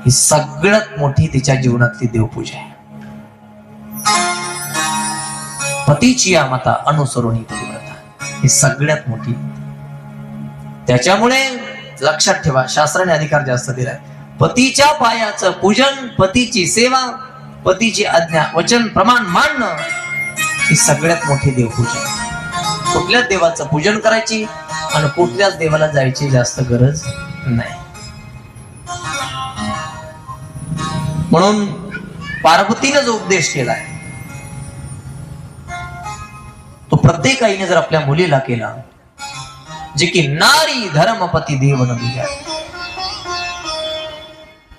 ही सगळ्यात मोठी तिच्या जीवनातली देवपूजा आहे. पतीची या माता अनुसरून ही पतिव्रता ही सगळ्यात मोठी. त्याच्यामुळे लक्षात ठेवा, शास्त्राने अधिकार जास्त दिलाय. पतीच्या पायाचं पूजन, पतीची सेवा, पतीची आज्ञा वचन प्रमाण मानणं ही सगळ्यात मोठी देवपूजा. कुठल्याच देवाचं पूजन करायची आणि कुठल्याच देवाला जायची जास्त गरज नाही. म्हणून पार्वतीने जो उपदेश केलाय तो प्रत्येक आईने जर आपल्या मुलीला केला, जे की नारी धर्मपती देवन दूजा.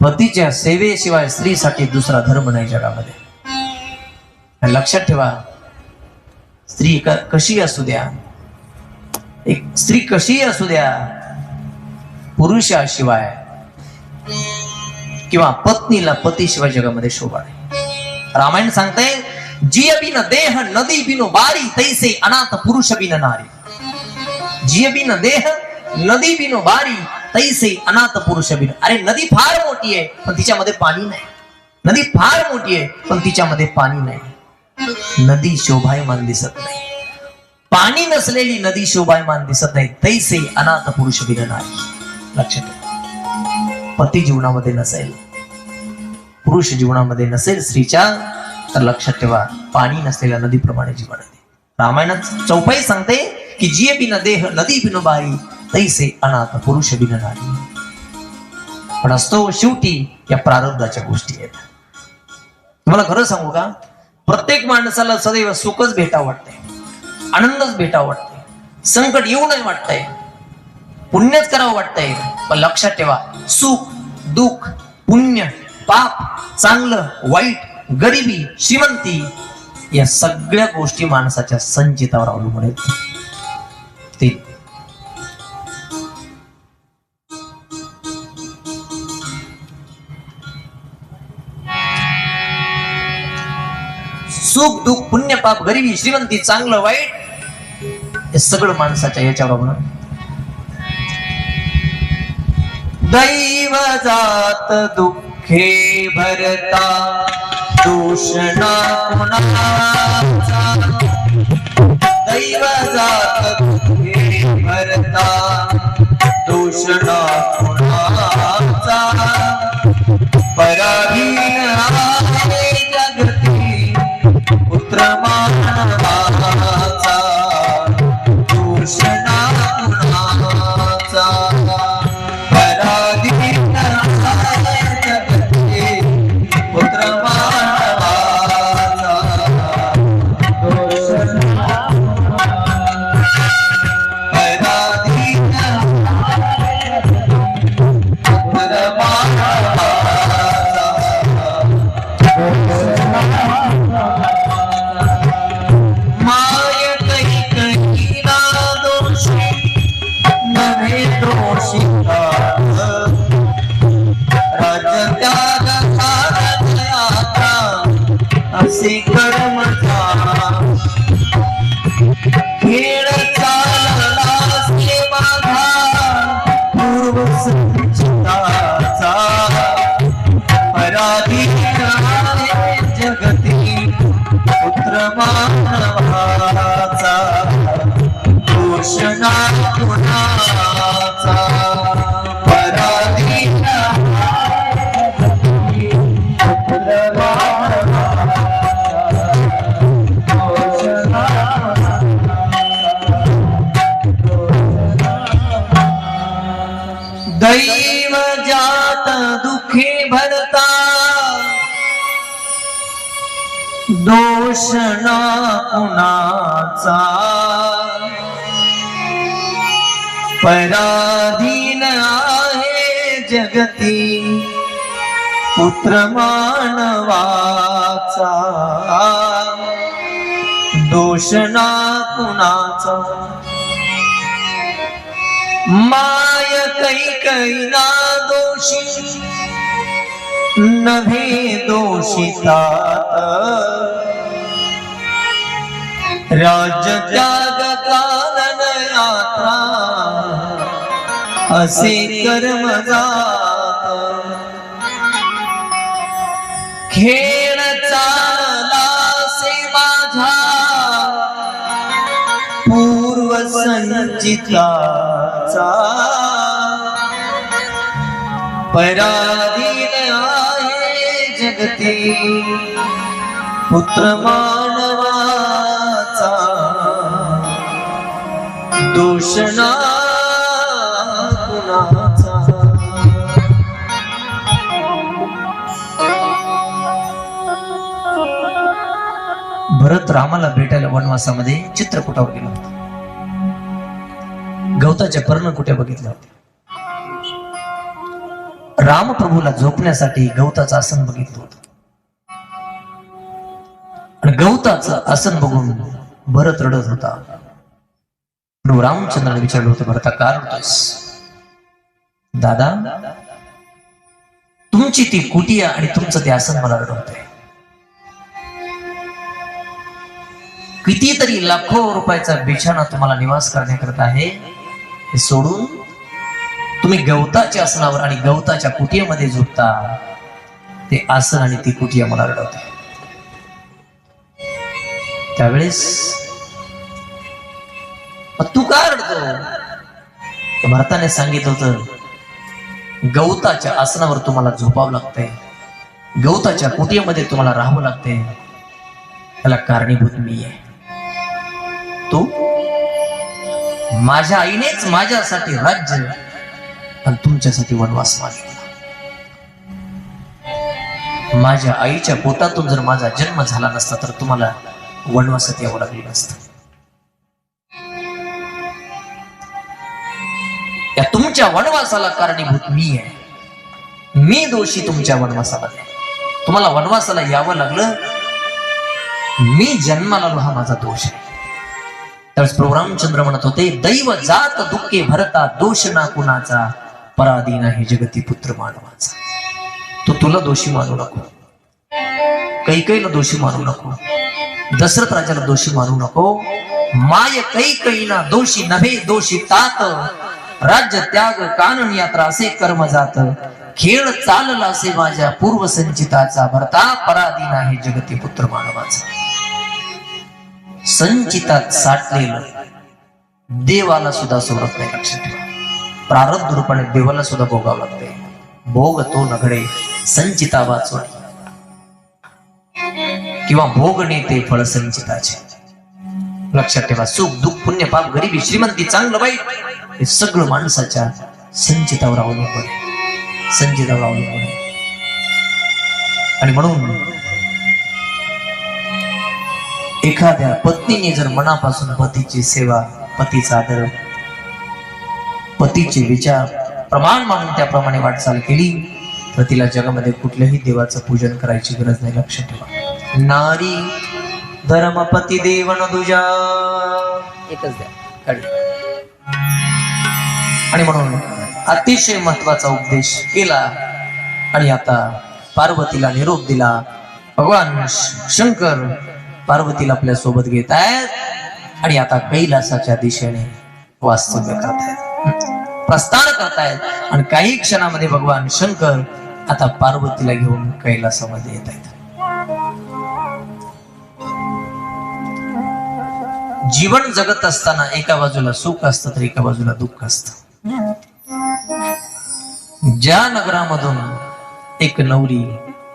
पतीच्या सेवेशिवाय स्त्रीसाठी दुसरा धर्म नाही जगामध्ये. लक्षात ठेवा, स्त्री कशी असू द्या, एक स्त्री कशी असू द्या, पुरुषाशिवाय किंवा पत्नीला पतीशिवाय जगामध्ये शोभा नाही. रामायण सांगते, जी बिन देह नदी बिनो बारी तैसे अनाथ पुरुष बिन नारी. जिय बिन देह नदी बिनो बारी तैसे अनाथ पुरुष बिन. अरे नदी फार मोठी आहे पण तिच्यामध्ये पाणी नाही. नदी फार मोठी आहे पण तिच्यामध्ये पाणी नाही. नदी शोभायमान दिसत नाही. पाणी नसलेली नदी शोभायमान दिसत नाही. तैसे अनाथ पुरुष बिन नाही. लक्षात ठेवा. पती जीवनामध्ये नसेल, पुरुष जीवनामध्ये नसेल स्त्रीच्या, तर लक्षात ठेवा पाणी नसलेल्या नदीप्रमाणे जीवन आहे. रामायणात चौपाई सांगते की जिय बिन देह नदी बिन बारी तैसे अनाथ पुरुष बिन नारी. पण असतो शेवटी या प्रारब्धाच्या गोष्टी आहेत. तुम्हाला खरं सांगू का, प्रत्येक माणसाला सदैव सुखच भेटावं वाटतंय, आनंदच भेटावं वाटतंय, संकट येऊ नये वाटतंय, पुण्यच करावं वाटतंय. पण लक्षात ठेवा सुख दुःख पुण्य पाप चांगलं वाईट गरिबी श्रीमंती या सगळ्या गोष्टी माणसाच्या संचितावर अवलंबून आहेत. ते सुख दुःख पुण्य पाप गरिबी श्रीमंती चांगलं वाईट हे सगळं माणसाच्या याच्यावर अवलंबून. दैव जात दुःखे भरता दूषणा कुणाचा. दैव जात दुःखे भरता दूषणा कुणाचा. पराधीन आहे जगती पुत्र मानवाचा. दूषणा कुणाचा. पराधीन आहे जगती पुत्र मानवाचा. पराधीन आहे पुत्र मानवाचा. माय कही कही ना दोषी नव्हे दोषिता. राजत्याग साधयात्रा असे कर्म खेळ चालला से माझा पूर्व संचिताचा. पराधीन आहे जगती पुत्र मानवाचा. दूषणा कुणाचा. पराधीन आहे जगती पुत्र मानवाचा. दूषणा दैव जात दुखे भरता दोषणा कुणाचा. पराधीन आहे जगती पुत्र मानवाचा. दोषणा कुणाचा. माय कै ना दोषी नव्हे दोषिता. राज्य त्याग कानन यात्रा असे कर्म जात. खेळ चालला से माझा पूर्व संचिताचा. पराधीन आहे जगती पुत्र मानवाचा. दूषणा कुणाचा. भरत रामाला भेटायला वनवासामध्ये चित्रकूटावर गेला होता. गवताच्या पर्णकुट्या बघितल्या होत्या. रामप्रभूला झोपण्यासाठी गवताचं आसन बघितलं होतं. आणि गवताचं आसन बघून भरत रडत होता. प्रभू रामचंद्राने विचारलं होतं, भरता का रडतोस? दादा, तुमची ती कुटिया आणि तुमचं ते आसन मला रडवतंय. कितीतरी लाखो रुपयाचा बिछाना तुम्हाला निवास करण्याकरता आहे, हे सोडून तुम्ही गवताच्या आसनावर आणि गवताच्या कुटियामध्ये झोपता. ते आसन आणि ती कुटिया मला रडवते. त्यावेळेस तू का रडतो? भरताने सांगितलं होतं, गवताच्या आसनावर तुम्हाला झोपावं लागतंय, गवताच्या कुटियामध्ये तुम्हाला राहावं लागतंय. त्याला कारणीभूत मी आहे. तो माझ्या आईनेच माझ्यासाठी राज्य आणि तुमच्यासाठी वनवास मागितला. माझ्या आईच्या पोटातून जर माझा जन्म झाला नसता तर तुम्हाला वनवासात यावं लागलं नसतं. या तुमच्या वनवासाला कारणीभूत मी आहे. मी दोषी तुमच्या वनवासामध्ये. तुम्हाला वनवासाला यावं लागलं, मी जन्माला आलो, हा माझा दोष आहे. त्यावेळेस प्रभू रामचंद्र म्हणत होते, दैव जात दुःखे भरता दोष ना कुणाचा, पराधीन आहे जगती पुत्र मानवाचा. तो तुला दोषी मानू नको, कैकेयीला दोषी मानू नको, दशरथ राजाला दोषी मानू नको. माय कैकेयीना दोषी नव्हे दोषी तात, राज्य त्याग कानन यात्रा असे कर्म जात. खेळ चालला असे माझ्या पूर्व संचिताचा, भरता पराधीन आहे जगती पुत्र मानवाचा. संचितात साठलेलं देवाला सुद्धा सोडत नाही, लक्षात ठेवा. प्रारब्ध रूपाने देवाला सुद्धा भोगावं लागते. भोग तो नघडे संचिता वाचोडी, किंवा भोग नेते फळ संचिताचे. लक्षात ठेवा, सुख दुःख पुण्य पाप गरिबी श्रीमंती चांगलं वाईट हे सगळं माणसाच्या संचितावर अवलंबून आहे, संचितावर अवलंबून आहे. आणि म्हणून एखाद्या पत्नीने जर मनापासून पतीची सेवा, पतीचा आदर, पतीचे विचार प्रमाण मानून त्याप्रमाणे वाटचाल केली तर तिला जगामध्ये कुठल्याही देवाचं पूजन करायची गरज नाही. लक्षात ठेवा, नारी धर्मपती देवन दुजा एकच द्या. आणि म्हणून अतिशय महत्वाचा उपदेश केला. आणि आता पार्वतीला निरोप दिला. भगवान शंकर पार्वतीला आपल्या सोबत घेत आहेत आणि आता कैलासाच्या दिशेने वास्तव्य करतायत, प्रस्थान करतायत. आणि काही क्षणामध्ये भगवान शंकर आता पार्वतीला घेऊन कैलासामध्ये येत आहेत. जीवन जगत असताना एका बाजूला सुख असतं तर एका बाजूला दुःख असतं. ज्या नगरामधून एक नवरी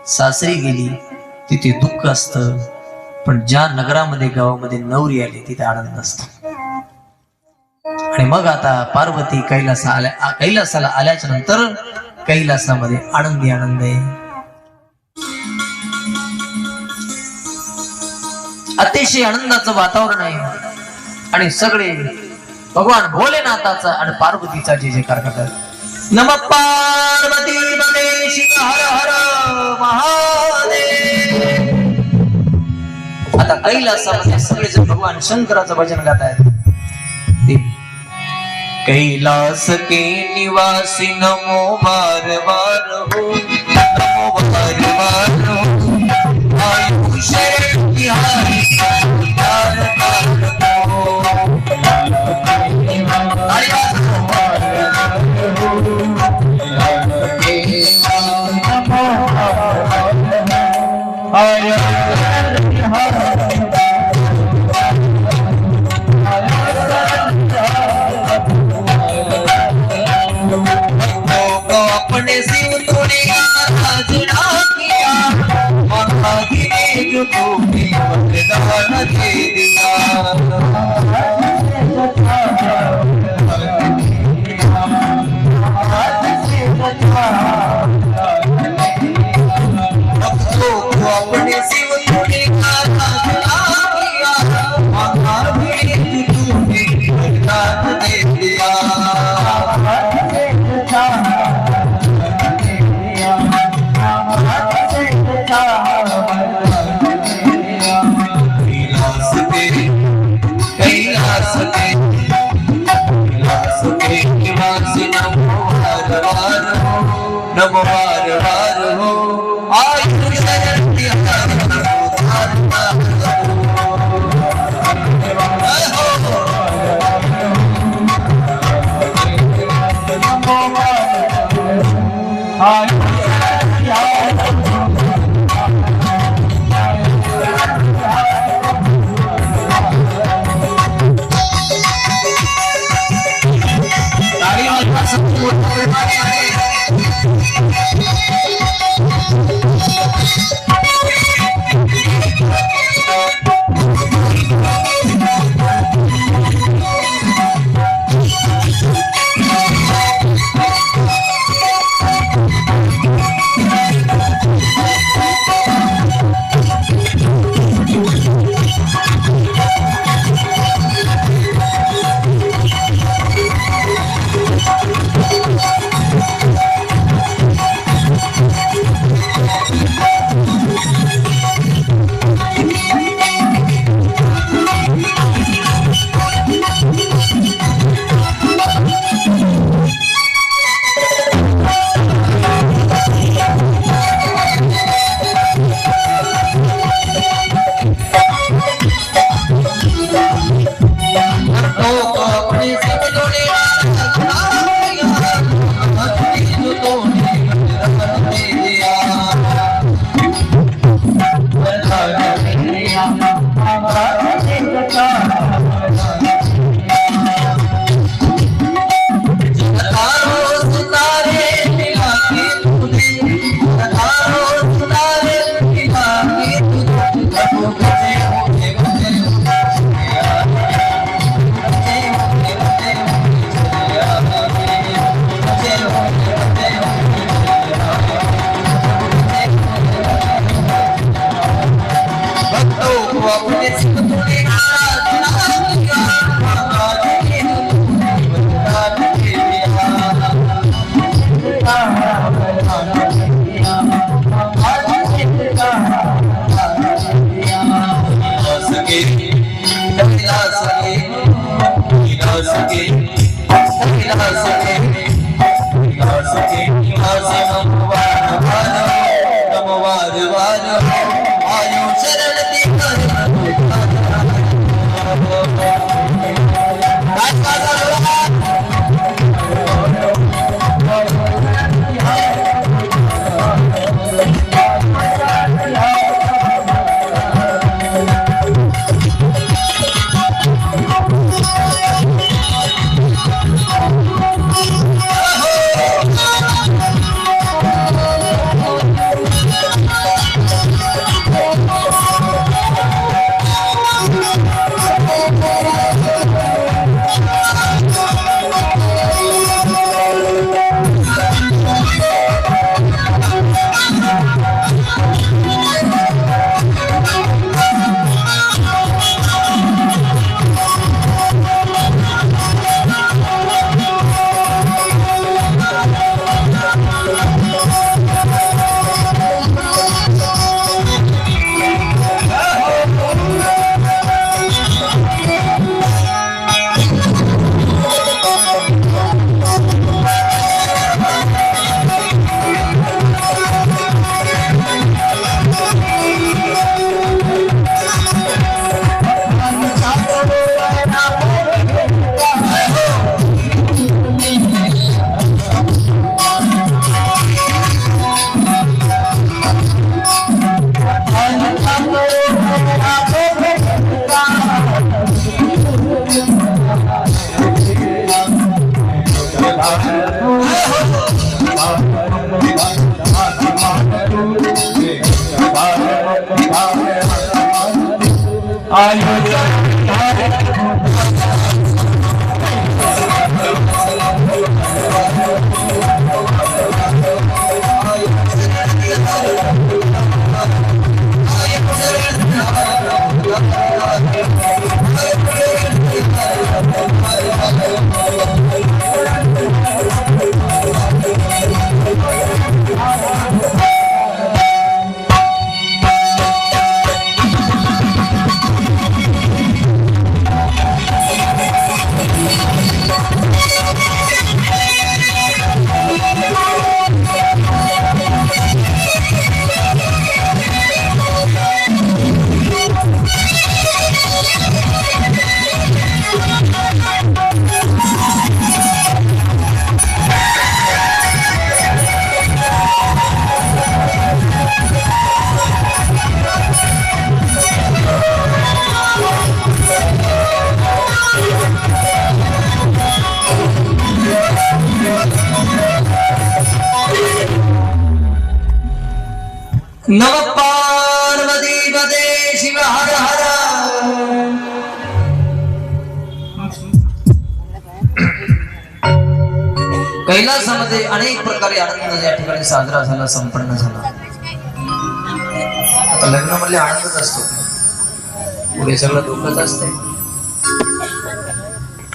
सासरी गेली तिथे दुःख असतं, पण ज्या नगरामध्ये गावामध्ये नवरी आली तिथे आनंद असतो. आणि मग आता पार्वती कैलासाला आल्याच्या नंतर कैलासामध्ये आनंदी आनंद आहे. अतिशय आनंदाचं वातावरण आहे. आणि सगळे भगवान भोलेनाथाचा आणि पार्वतीचा जे जयकार करतात. नमः पार्वती पते शिव हर हर महादेव. आता कैलासामध्ये सगळे जण भगवान शंकराचं भजन गात आहेत. कैलास के निवासी नमो बार बार हो, नमो बार बार हो, आयुष बिहारी बार बार हो. अपने शिव तूने राजना किया, महादेव जो तूने वरदान दे दिया. अपने शिव तूने राजना किया, महादेव जो तूने वरदान दे दिया. नमो बार बार हो, आयुष नम पार्वती पदे शिव हर हर. कैलासामध्ये अनेक प्रकारे आनंद या ठिकाणी साजरा झाला, संपन्न झाला. आता लग्न म्हणजे आनंदच असतो, पुढे सगळं दुःखच असते.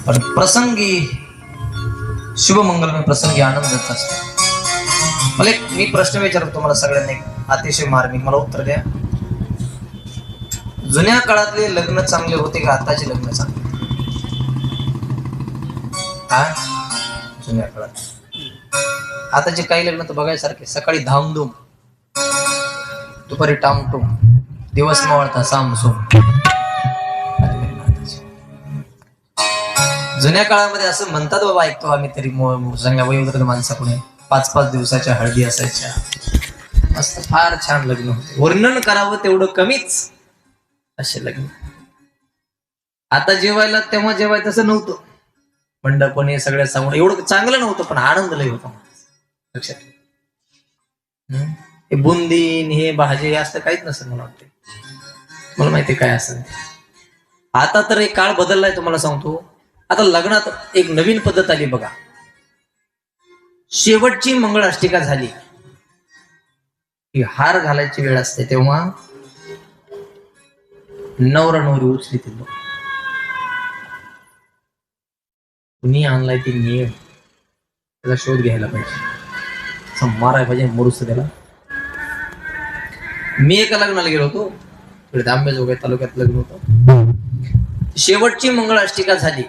पण प्रसंगी शुभमंगलमय प्रसंगी आनंदच असतो. मला मी प्रश्न विचारतो तुम्हाला सगळ्यांनी, अतिशय मार्मिक, मला उत्तर द्या. जुन्या काळातले लग्न चांगले होते का आताचे लग्न चांगले? जुन्या काळात आताचे काही लग्न तर बघायसारखे. सकाळी धामधूम, दुपारी टामटूम, दिवस मावळता सामसूम. जुन्या काळामध्ये असं म्हणतात बाबा, ऐकतो आम्ही तरी चांगल्या वयोवृद्ध माणसाकडून 5-5 दिवसाच्या हळदी असायच्या, मस्त फार छान लग्न होते. वर्णन करावं तेवढं कमीच असे लग्न. आता जेवायला तेव्हा जेवायला तसं नव्हतं, मंडपण हे सगळ्या सांगून एवढं चांगलं नव्हतं, पण आनंद लय होता. लक्षात हे बुंदीन हे भाजी हे असं काहीच नसेल मला वाटते. मला माहिती काय असेल. आता तर एक काळ बदललाय तुम्हाला सांगतो. आता लग्नात एक नवीन पद्धत आली बघा. शेवटची मंगळाष्टिका झाली की हार घालायची वेळ असते, तेव्हा नवरा नवरी उचलीतील बघ. कुणी आणलाय ती नियम, त्याचा शोध घ्यायला पाहिजे, मारायला पाहिजे मुरुस त्याला. मी एका लग्नाला गेलो होतो, तिकडे आंबेजोगाई तालुक्यात लग्न होतं. शेवटची मंगळाष्टिका झाली.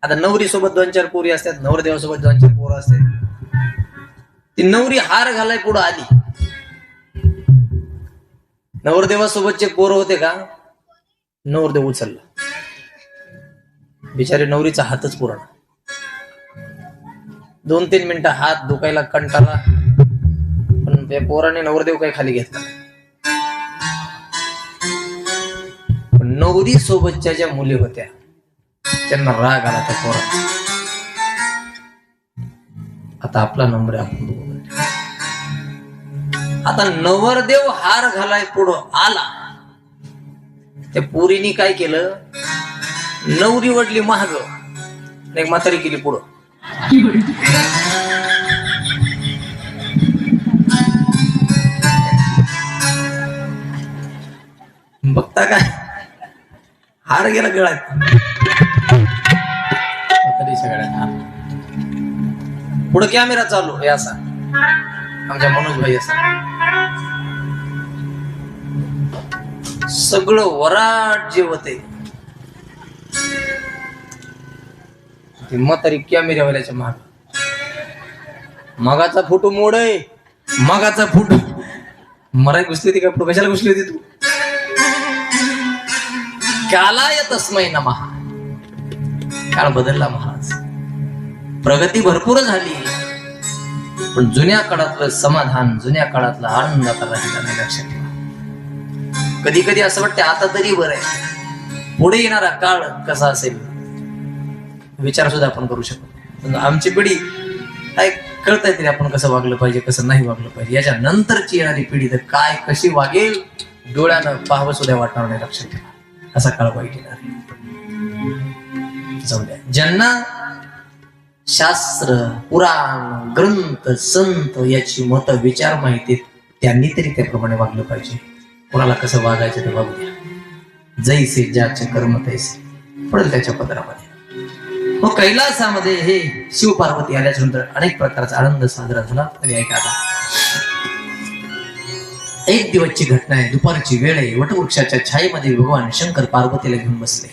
आता नवरी सोबत 2-4 पोरी असतात, नवरदेवासोबत 2-4 पोरं असतात. ती नवरी हार घालाय पुढे आली. नवरदेवासोबतचे पोरं होते का, नवरदेव उचलला. बिचारी नवरीचा हातच पुराणा. 2-3 मिनिटं हात दुखायला कंटाळला, पण त्या पोराने नवरदेव काही खाली घेतला. पण नवरी सोबतच्या ज्या मुली होत्या त्यांना राग आला त्या पोराचा. आता आपला नंबर आहे, आपण बघू. आता नवरदेव हार घालाय पुढं आला, त्या पोरीने काय केलं, नवरी वडली महाग, एक म्हातारी केली पुढं. बघता काय, हार गेला गळ्यात. सगळ्यात पुढे कॅमेरा चालू आहे असा, आमच्या मनोज भाई असा सगळं वराट जे होते ते म्हातारी कॅमेऱ्यावाल्याच्या माग. मगाचा फोटो मोड आहे, मगाचा फोटो. मराठी घुसली होती का फोटो, कशाला घुसली होती तू? कालाय तस्मै नमः. काळ बदलला महाराज, प्रगती भरपूर झाली, पण जुन्या काळातलं समाधान, जुन्या काळातला आनंद आता राहिला नाही. लक्षात ठेवा. कधी कधी असं वाटतं आता तरी बरं आहे, पुढे येणारा काळ कसा असेल विचार सुद्धा आपण करू शकतो. आमची पिढी काय कळतंय तरी आपण कसं वागलं पाहिजे, कसं नाही वागलं पाहिजे. याच्या नंतरची येणारी पिढी तर काय कशी वागेल डोळ्यानं पाहावं सुद्धा वाटणार नाही. लक्षात ठेवा, असा काळ वाईट येणार आहे. जाऊ द्या. ज्यांना शास्त्र, पुराण, ग्रंथ, संत याची मत, विचार माहिती, त्यांनी तरी त्याप्रमाणे वागलं पाहिजे. कोणाला कसं वागायचं ते वागू द्या. जैसे ज्याचे कर्म तैसे, पडेल त्याच्या पदरामध्ये. मग कैलासामध्ये हे शिव पार्वती आल्याच्या नंतर अनेक प्रकारचा आनंद साजरा झाला. आणि ऐका आता, एक दिवसची घटना आहे. दुपारची वेळ आहे. वटवृक्षाच्या छायेमध्ये भगवान शंकर पार्वतीला घेऊन बसले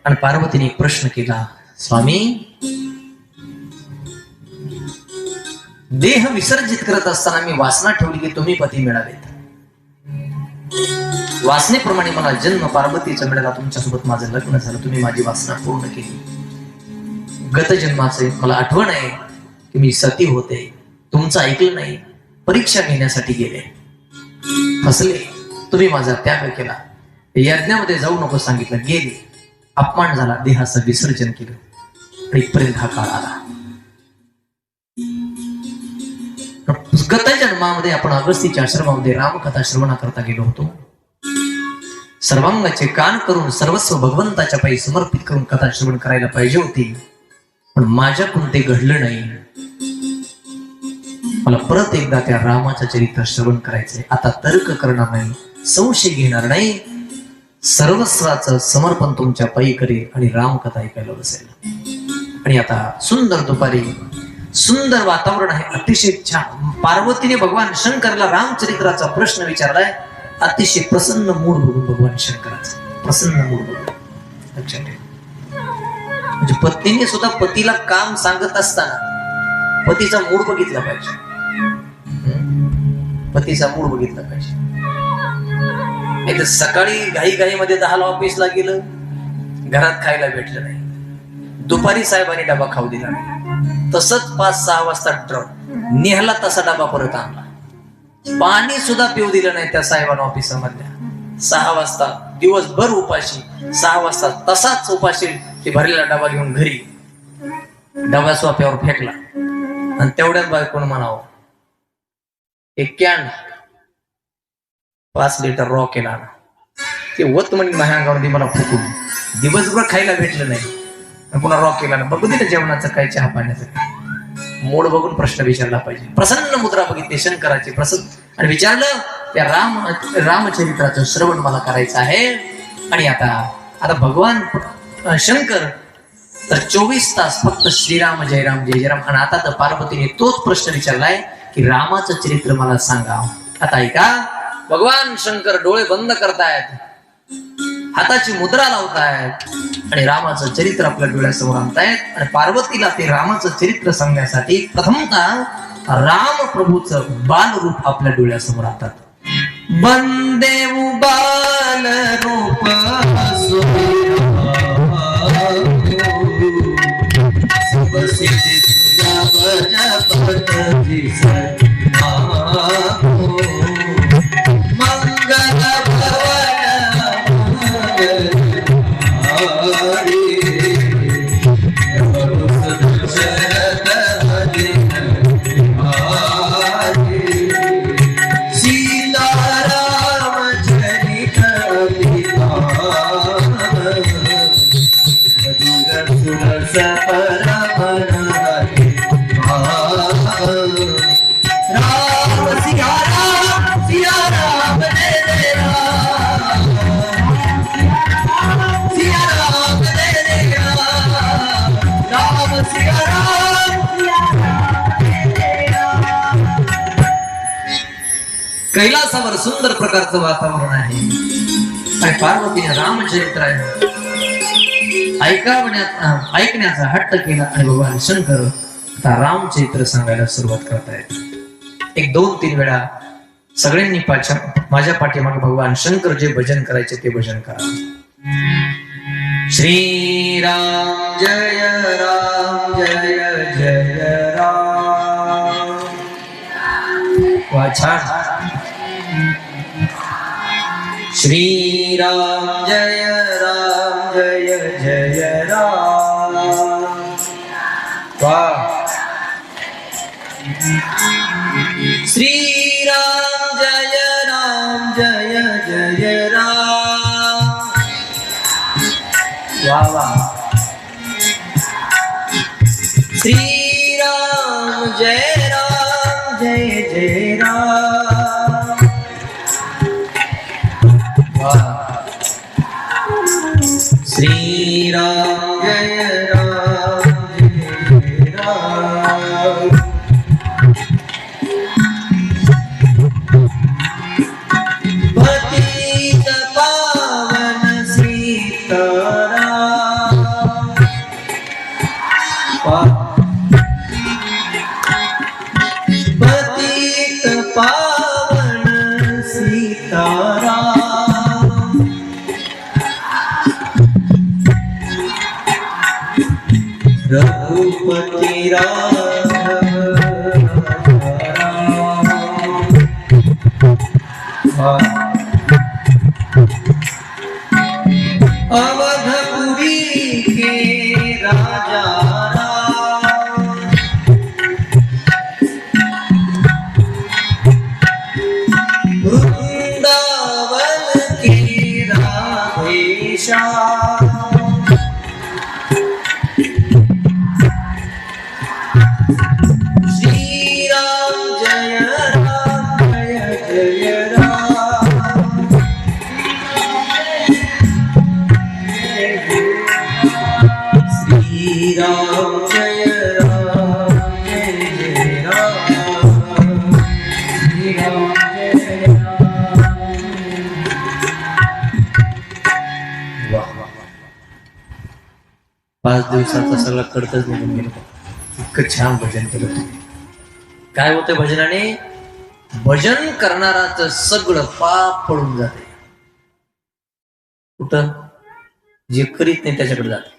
आणि पार्वतीने एक प्रश्न केला, स्वामी, देह विसर्जित करत असताना मी वासना ठेवली की तुम्ही पती मिळावेत. वासनेप्रमाणे मला जन्म पार्वतीचा मिळाला, तुमच्यासोबत माझं लग्न झालं, तुम्ही माझी वासना पूर्ण केली. गत जन्माचे मला आठवण आहे की मी सती होते, तुमचं ऐकलं नाही, परीक्षा घेण्यासाठी गेले, फसले, तुम्ही माझा त्याग केला, यज्ञामध्ये जाऊ नको सांगितलं, गेले, अपमान झाला, देहाचं विसर्जन केलं आणि इथपर्यंत हा काळ आला. गत जन्मामध्ये आपण अगस्तीच्या आश्रमामध्ये रामकथा श्रवणाकरता गेलो होतो. सर्वांगाचे कान करून सर्वस्व भगवंताच्या पायी समर्पित करून कथा श्रवण करायला पाहिजे होती, पण माझ्याकडून ते घडलं नाही. मला परत एकदा त्या रामाचं चरित्र श्रवण करायचंय. आता तर्क करणार नाही, संशय घेणार नाही, सर्वस्वाचं समर्पण तुमच्या पायी करेल आणि रामकथा ऐकायला बसेल. आणि आता सुंदर दुपारी सुंदर वातावरण आहे, अतिशय छान. पार्वतीने भगवान शंकरला रामचरित्राचा प्रश्न विचारलाय. अतिशय प्रसन्न मूड बघून भगवान शंकराचा प्रसन्न मूड बघून लक्षात ठेवा. म्हणजे पत्नीने सुद्धा पतीला काम सांगत असताना पतीचा मूड बघितला पाहिजे. पतीचा मूड बघितला पाहिजे. नाही तर सकाळी घाईमध्ये 10ला ऑफिसला गेलं, घरात खायला भेटलं नाही, दुपारी साहेबांनी डबा खाऊ दिला नाही, तसंच 5-6 वाजता ट्रक नेहला तसा डबा परत आणला, पाणी सुद्धा पिऊ दिलं नाही त्या साहेबांना ऑफिसमधल्या. 6 वाजता दिवसभर उपाशी, 6 वाजता तसाच उपाशी ते भरलेला डबा घेऊन घरी डबा सोप्यावर फेकला. आणि तेवढ्यात बायकोण म्हणावं, एक कॅन 5 लिटर रॉ केला ना, ते वत म्हणजे माझ्या अंगावर मला फुकून दिवसभर खायला भेटलं नाही, पुन्हा रॉ केला ना. बघू दे जेवणाचं काय, चहा पाण्याचं काय. मोड बघून प्रश्न विचारला पाहिजे. प्रसन्न मुद्रा बघितली शंकराची प्रसन्न आणि विचारलं, त्या रामचरित्राचं श्रवण मला करायचं आहे. आणि आता भगवान शंकर तर 24 तास फक्त श्रीराम जय राम जय जय राम. आणि आता तर पार्वतीने तोच प्रश्न विचारलाय की रामाचं चरित्र मला सांगा. आता ऐका, भगवान शंकर डोळे बंद करतायत, हाताची मुद्रा लावतायत आणि रामाचं चरित्र आपल्या डोळ्यासमोर आणतायत. आणि पार्वतीला ते रामाचं चरित्र सांगण्यासाठी प्रथमतः राम प्रभूचं बालरूप आपल्या डोळ्यासमोर आणतात. बंदेऊ बाल रूप कैलासावर सुंदर प्रकारचं वातावरण आहे आणि पार्वतीने रामचरित्र ऐकण्याचा हट्ट केला. आणि भगवान शंकर आता रामचरित्र सांगायला सुरुवात करतायत. 1-2-3 वेळा सगळ्यांनी माझ्या पाठीमागे भगवान शंकर जे भजन करायचे ते भजन करा. श्रीराम जय राम जय जय राम. वा छान. श्रीराम जय राम जय जय राम. वाह. श्रीराम जय राम जय जय राम. वाह वाह. श्रीराम जय राम जय जय राम. श्री राम जय राम जय राम. पतित पावन सीताराम. पतित पावन सीताराम. रघुपति राघव अवधपुरी के राजा राम. श्रीराम जय राम जय जय राम श्रीराम जय राम जय जय राम श्रीराम जय राम। वाह वाह, 5 दिवसाचा सगळा खर्चच निघून गेला. इतकं छान भजन केलं तुम्ही. काय होतं भजनाने? भजन करणाराच सगळं पाप पडून जाते. कुठं? जे करीत नाही त्याच्याकडे जाते.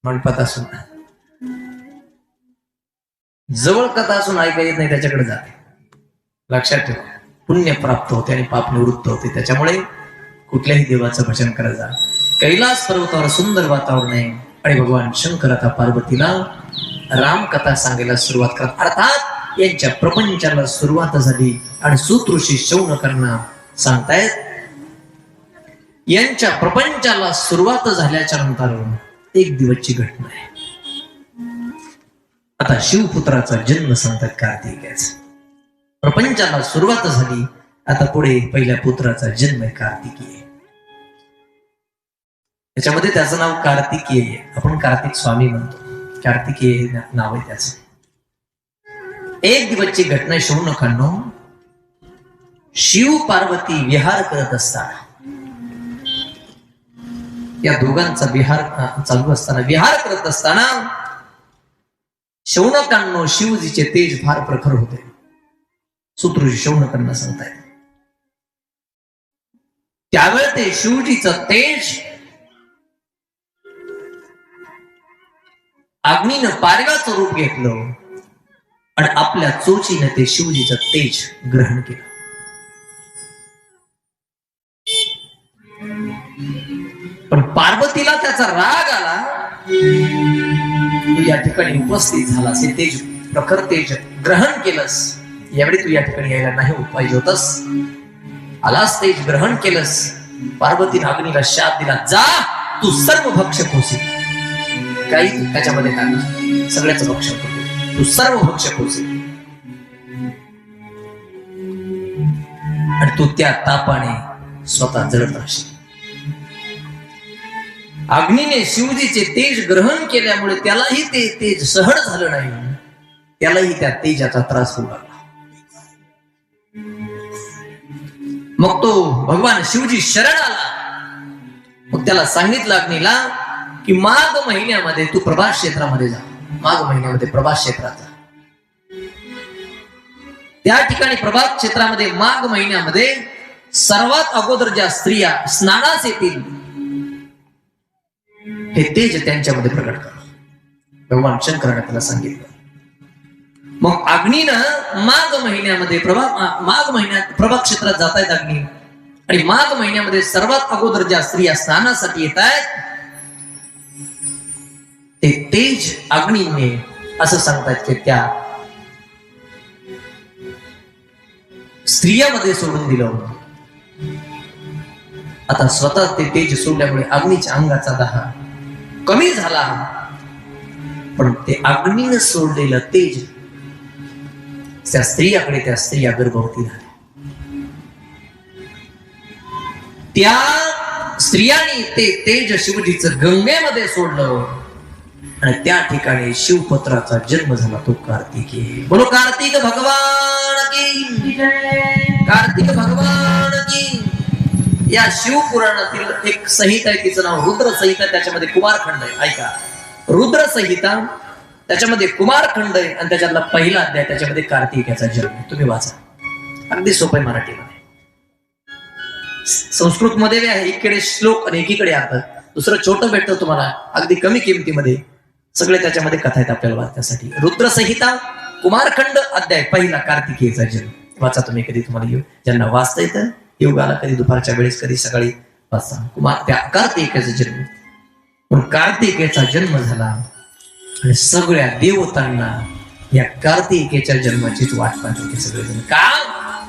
मंडपात असून, जवळ कथा असून ऐका येत नाही त्याच्याकडे जाते. लक्षात ठेवा, पुण्य प्राप्त होते आणि पाप निवृत्त होते. त्याच्यामुळे कुठल्याही देवाचं भजन करायचं. कैलास पर्वतावर सुंदर वातावरण आहे आणि भगवान शंकर आता पार्वतीला रामकथा सांगायला सुरुवात करतात. अर्थात यांच्या प्रपंचाला सुरुवात झाली आणि सूत ऋषी शौनकांना सांगतायत यांच्या प्रपंचाला सुरुवात झाल्याच्या नंतर एक दिवसची घटना आहे. आता शिवपुत्राचा जन्म सांगतात कार्तिकेयाचा. प्रपंचाला सुरुवात झाली, आता पुढे पहिल्या पुत्राचा जन्म आहे कार्तिकेय. त्याच्यामध्ये त्याचं नाव कार्तिकेय आहे. आपण कार्तिक स्वामी म्हणतो, कार्तिकेय नाव आहे त्याचं. एक दिवसची घटना शौनकांनो, शिव पार्वती विहार करत असताना, या दोघांचा विहार चालू असताना, विहार करत असताना शौनकांनो शिवजीचे तेज फार प्रखर होते. सूत्र शौनकांना सांगतायत त्यावेळेस ते शिवजीचं तेज अग्नीनं पारव्याचं रूप घेतलं आणि आपल्या चोचीनं ते शिवजीचं तेज ग्रहण केलं. पण पार्वतीला त्याचा राग आला. तू या ठिकाणी उपस्थित झालास, हे तेज प्रखर तेज ग्रहण केलंस, यावेळी तू या ठिकाणी यायला नाही पाहिजे होतस, आलास तेज ग्रहण केलंस. पार्वतीने अग्नीला शाप दिला, जा तू सर्व भक्षक होशील. काही त्याच्यामध्ये टाकलं, सगळ्याचं भक्षण करतो, तू सर्व भक्षक होशील. आणि तू त्या तापाने स्वतः जळत राहशील. अग्नीने शिवजीचे तेज ग्रहण केल्यामुळे त्यालाही ते तेज सहन झालं नाही, त्यालाही त्या तेजाचा त्रास होऊ लागला. मग तो भगवान शिवजी शरण आला. मग त्याला सांगितलं अग्नीला की माघ महिन्यामध्ये तू प्रभास क्षेत्रामध्ये जा. माघ महिन्यामध्ये प्रभास क्षेत्रात जा. त्या ठिकाणी प्रभास क्षेत्रामध्ये माघ महिन्यामध्ये सर्वात अगोदर ज्या स्त्रिया स्नानास येतील हे तेज त्यांच्यामध्ये प्रकट कर. भगवान शंकराने त्याला सांगितलं. मग अग्नीनं माघ महिन्यामध्ये माघ महिन्यात प्रभास क्षेत्रात जात आहेत अग्नी, आणि माघ महिन्यामध्ये सर्वात अगोदर ज्या स्त्रिया स्नानासाठी येत आहेत ते तेज अग्नीने असं सांगतात की त्या स्त्रियामध्ये सोडून दिलं. आता स्वतः ते तेज सोडल्यामुळे अग्नीच्या अंगाचा दाह कमी झाला, पण ते अग्नीने सोडलेलं तेज त्या स्त्रियाकडे, त्या स्त्रिया गर्भवती झाल्या. त्या स्त्रियांनी ते तेज शिवजीचं गंगेमध्ये सोडलं आणि त्या ठिकाणी शिवपुत्राचा जन्म झाला, तो कार्तिकेय. बोलो कार्तिक भगवान की, कार्तिक भगवान की. या शिवपुराणातील एक संहिता आहे, तिचं नाव रुद्र संहिता. त्याच्यामध्ये कुमारखंड आहे. ऐका, रुद्र संहिता, त्याच्यामध्ये कुमारखंड आहे आणि त्याच्यातला पहिला अध्याय, त्याच्यामध्ये कार्तिकेयाचा जन्म. तुम्ही वाचा, अगदी सोपं मराठीमध्ये. संस्कृत मध्ये आहे, एकीकडे श्लोक आणि एकीकडे अर्थ. दुसरं छोटं भेटतं तुम्हाला अगदी कमी किमतीमध्ये. सगळे त्याच्यामध्ये कथा आहेत आपल्याला वाचण्यासाठी. रुद्र संहिता कुमारखंड अध्याय पहिला, कार्तिकेयाचा जन्म. वाचा तुम्ही कधी, तुम्हाला येऊ ज्यांना वाचता येतं योगाला, कधी दुपारच्या वेळेस, कधी सकाळी वाचा. त्या कार्तिकेयाचा जन्म. पण कार्तिकेयाचा जन्म झाला आणि सगळ्या देवतांना या कार्तिकेयाच्या जन्माचीच वाट पाहत होते सगळेजण. का?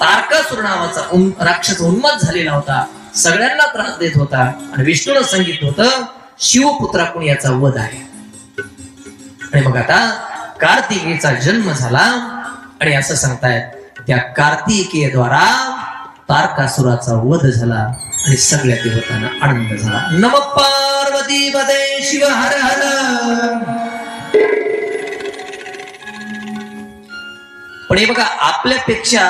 तारकासुर नावाचा राक्षस उन्मत्त झालेला होता, सगळ्यांना त्रास देत होता आणि विष्णूला सांगितलं होतं शिवपुत्राकडून याचा वध आहे. आणि मग आता कार्तिकेयचा जन्म झाला आणि असं सांगतायत त्या कार्तिकेयद्वारा तारकासुराचा वध झाला आणि सगळ्या देवतांना आनंद झाला. नम पार्वती पदे शिव हर हर. पण हे बघा, आपल्यापेक्षा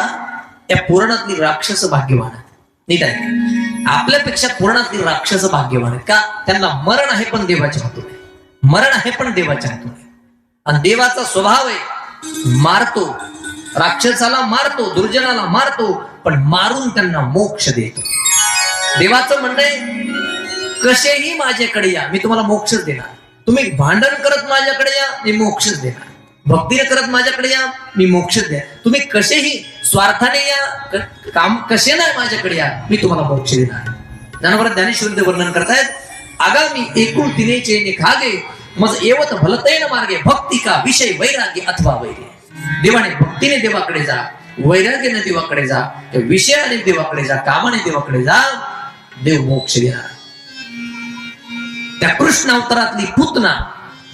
त्या पुराणातली राक्षस भाग्यवान आहेत. नीट आहे, आपल्यापेक्षा पुराणातली राक्षस भाग्यवान आहेत. का? त्यांना मरण आहे पण देवाच्या हातून आहे. मरण आहे पण देवाच्या हातून आहे. आणि देवाचा स्वभाव आहे, मारतो, राक्षसाला मारतो, दुर्जनाला मारतो, पण मारून त्यांना मोक्ष देतो. देवाचं म्हणणं आहे, कसेही माझ्याकडे या, मी तुम्हाला मोक्षच देणार. तुम्ही भांडण करत माझ्याकडे या, मी मोक्षच देणार. भक्तीने करत माझ्याकडे या, मी मोक्षच द्या. तुम्ही कसेही स्वार्थाने या, काम कसे नाही माझ्याकडे या, मी तुम्हाला मोक्ष देणार. ज्ञानोबा ज्ञानेश्वर वर्णन करतायत, आगामी एकूण तिनेचे निखागे मज एवत भलतैन मार्गे भक्ती का विषय वैराग्य अथवा वैर्य. देवाने भक्तीने देवाकडे जा, वैराग्याने देवाकडे जा, विषयाने देवाकडे जा, कामाने देवाकडे जा, देव मोक्ष देणार. त्या कृष्ण अवतारातली पुतना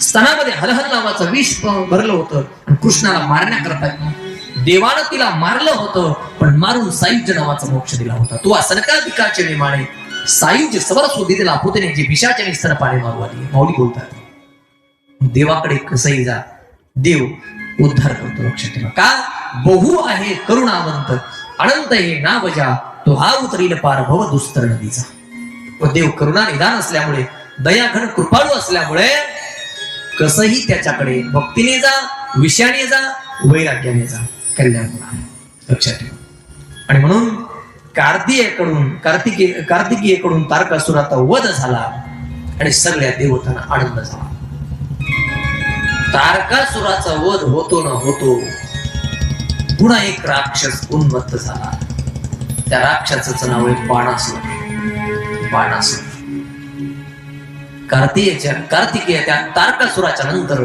स्तनामध्ये हलहल नावाचं विष भरलं होतं आणि कृष्णाला मारण्याकरता देवानं तिला मारलं होतं, पण मारून सायुज्य नावाचा मोक्ष दिला होता. तू असनकाधिकाचे निमाणे सायुज्य सवर शोधी दिला पुतने जे विषाचे स्तन पाणी मारू आली. माऊली बोलतात, देवाकडे कसंही जा, देव उद्धार करतो. लक्षात ठेवा. का? बहु आहे करुणावंत अनंत हे ना बजा तो हा उतरील पार भव दुस्तर नदीचा. व देव करुणा निदान असल्यामुळे, दयाघन कृपाळू असल्यामुळे कसंही त्याच्याकडे भक्तीने जा, विषयाने जा, वैराग्याने जा, कल्याण होणार. लक्षात ठेवा. आणि म्हणून कार्तिकेयकडून तारकासुराचा वध झाला आणि सगळ्या देवतांना आनंद झाला. तारकासुराचा वध होतो न होतो पुन्हा एक राक्षस उन्मत्त झाला. त्या राक्षसाचं नाव आहे बाणासुर. बाणासुर. कार्तिकेय त्या तारकासुराच्या नंतर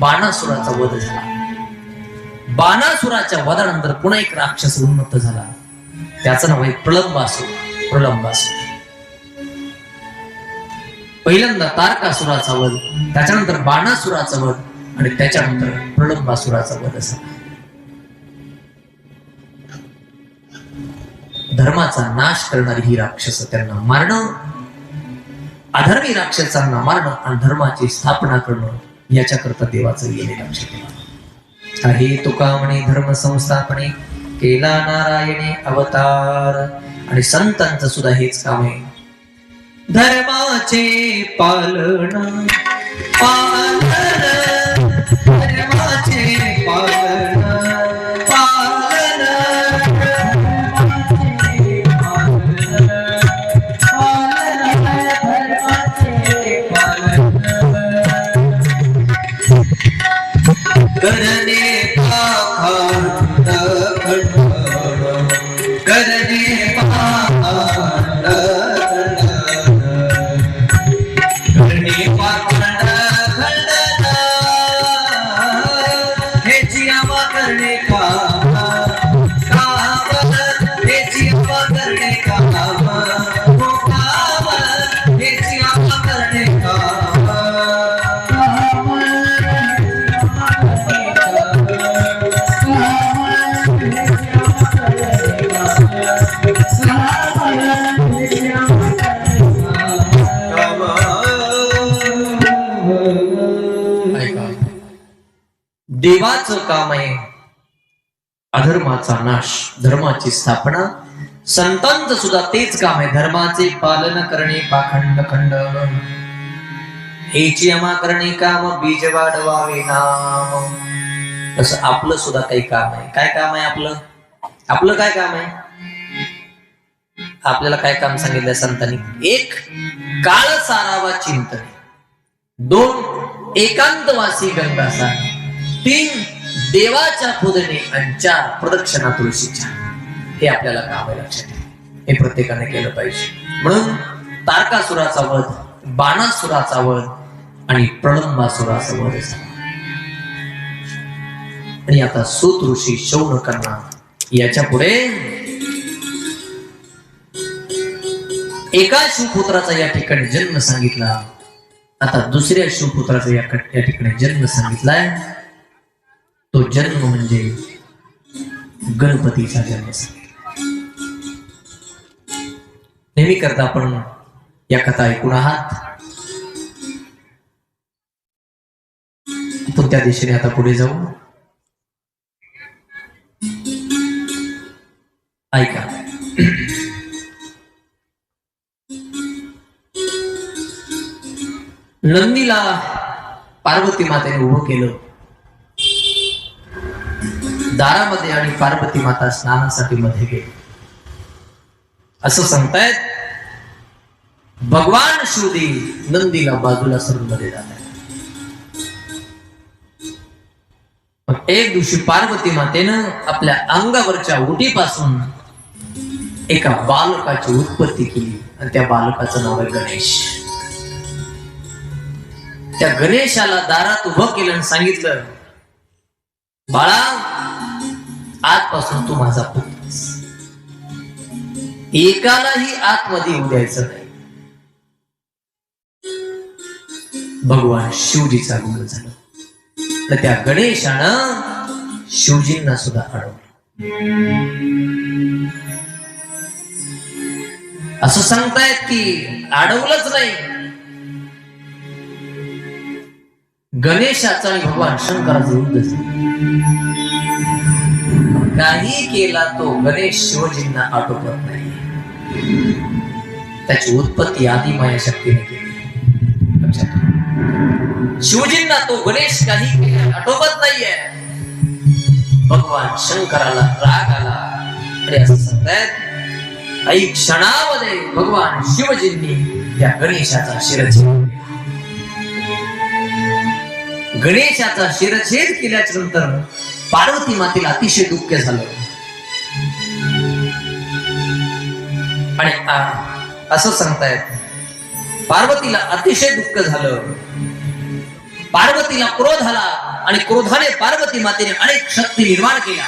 बाणासुराचा वध झाला. बाणासुराच्या वधानंतर पुन्हा एक राक्षस उन्मत्त झाला. त्याचं नाव आहे प्रलंबासुर. प्रलंबासुर. पहिल्यांदा तारकासुराचा वध, त्याच्यानंतर बाणासुराचा वध आणि त्याच्यानंतर प्रलंबासुराचा वध झाला. धर्माचा नाश करणारी ही राक्षस, त्यांना मारणं, अधर्मी राक्षसांना मारणं आणि धर्माची स्थापना करणं, याच्याकरता देवाचं येणे. लक्षात ठेवा. आहे तुका म्हणे धर्म संस्थापने केला नारायणे अवतार. आणि संतांचं सुद्धा हेच काम आहे, धर्माचे पालन पालन, धर्माचे पालन पालन, करणे पाखंड खंडन, करणे पाखंड देवाचं काम आहे अधर्माचा नाश, धर्माची स्थापना. संतांचं सुद्धा तेच काम आहे, धर्माचे पालन करणे पाखंड खंडन, हेची यमा करणे काम बीज वाढवावे नाम. तसं आपलं सुद्धा काही काम आहे. काय काम आहे आपलं? आपलं काय काम आहे? आपल्याला काय काम सांगितलं संतांनी? एक, काळ सारावा चिंतन. दोन, एकांतवासी गंगासार. तीन, देवाच्या पूजने. आणि चार, प्रदक्षिणा तुळशीच्या. हे आपल्याला काम आहे. लक्षात ठेवा. हे प्रत्येकाने केलं पाहिजे. म्हणून तारकासुराचा वध, बाणासुराचा वध आणि प्रलंबासुराचा वध झाला. आणि आता सूत ऋषी शौनकांना याच्या पुढे एका शिवपुत्राचा या ठिकाणी जन्म सांगितला. आता दुसऱ्या शिवपुत्राचा या ठिकाणी जन्म सांगितलाय. तो जन्म म्हणजे गणपतीचा जन्म. नेहमी करता आपण या कथा ऐकून आहात. आपण त्या दिशेने आता पुढे जाऊ. ऐका. नंदीला पार्वती मातेने उभं केलं दारामध्ये आणि पार्वती माता स्नानासाठी मध्ये गेली. असं सांगतायत भगवान शिवदेव नंदीला बाजूला सरून मध्ये जात आहे. एक दिवशी पार्वती मातेनं आपल्या अंगावरच्या उटीपासून एका बालकाची उत्पत्ती केली आणि त्या बालकाचं नाव आहे गणेश. त्या गणेशाला दारात उभं केलं आणि सांगितलं, बाळा आजपासून तू माझा पुत्र, एकालाही आतमध्ये येऊ द्यायचं नाही. भगवान शिवजीचा आगमन झालं. तर त्या गणेशानं शिवजींना सुद्धा अडवलं. असं सांगतायत की अडवलंच नाही, गणेशाचा आणि भगवान शंकराचं युद्ध झालं. काही केला तो गणेश शिवजींना आटोपत नाही. त्याची उत्पत्ती आदिमाया शक्तीने केली. शिवजींना तो गणेश काही आटोपत नाहीये. भगवान शंकराला राग आला आणि असं सांगतायत काही क्षणामध्ये भगवान शिवजींनी त्या गणेशाचा शिरछेद, गणेशाचा शिरछेद केल्याच्या नंतर पार्वती मातेला अतिशय दुःख झालं. आणि असं सांगतायत पार्वतीला अतिशय दुःख झालं. पार्वतीला क्रोध आला आणि क्रोधाने पार्वती मातेने अनेक शक्ती निर्माण केल्या.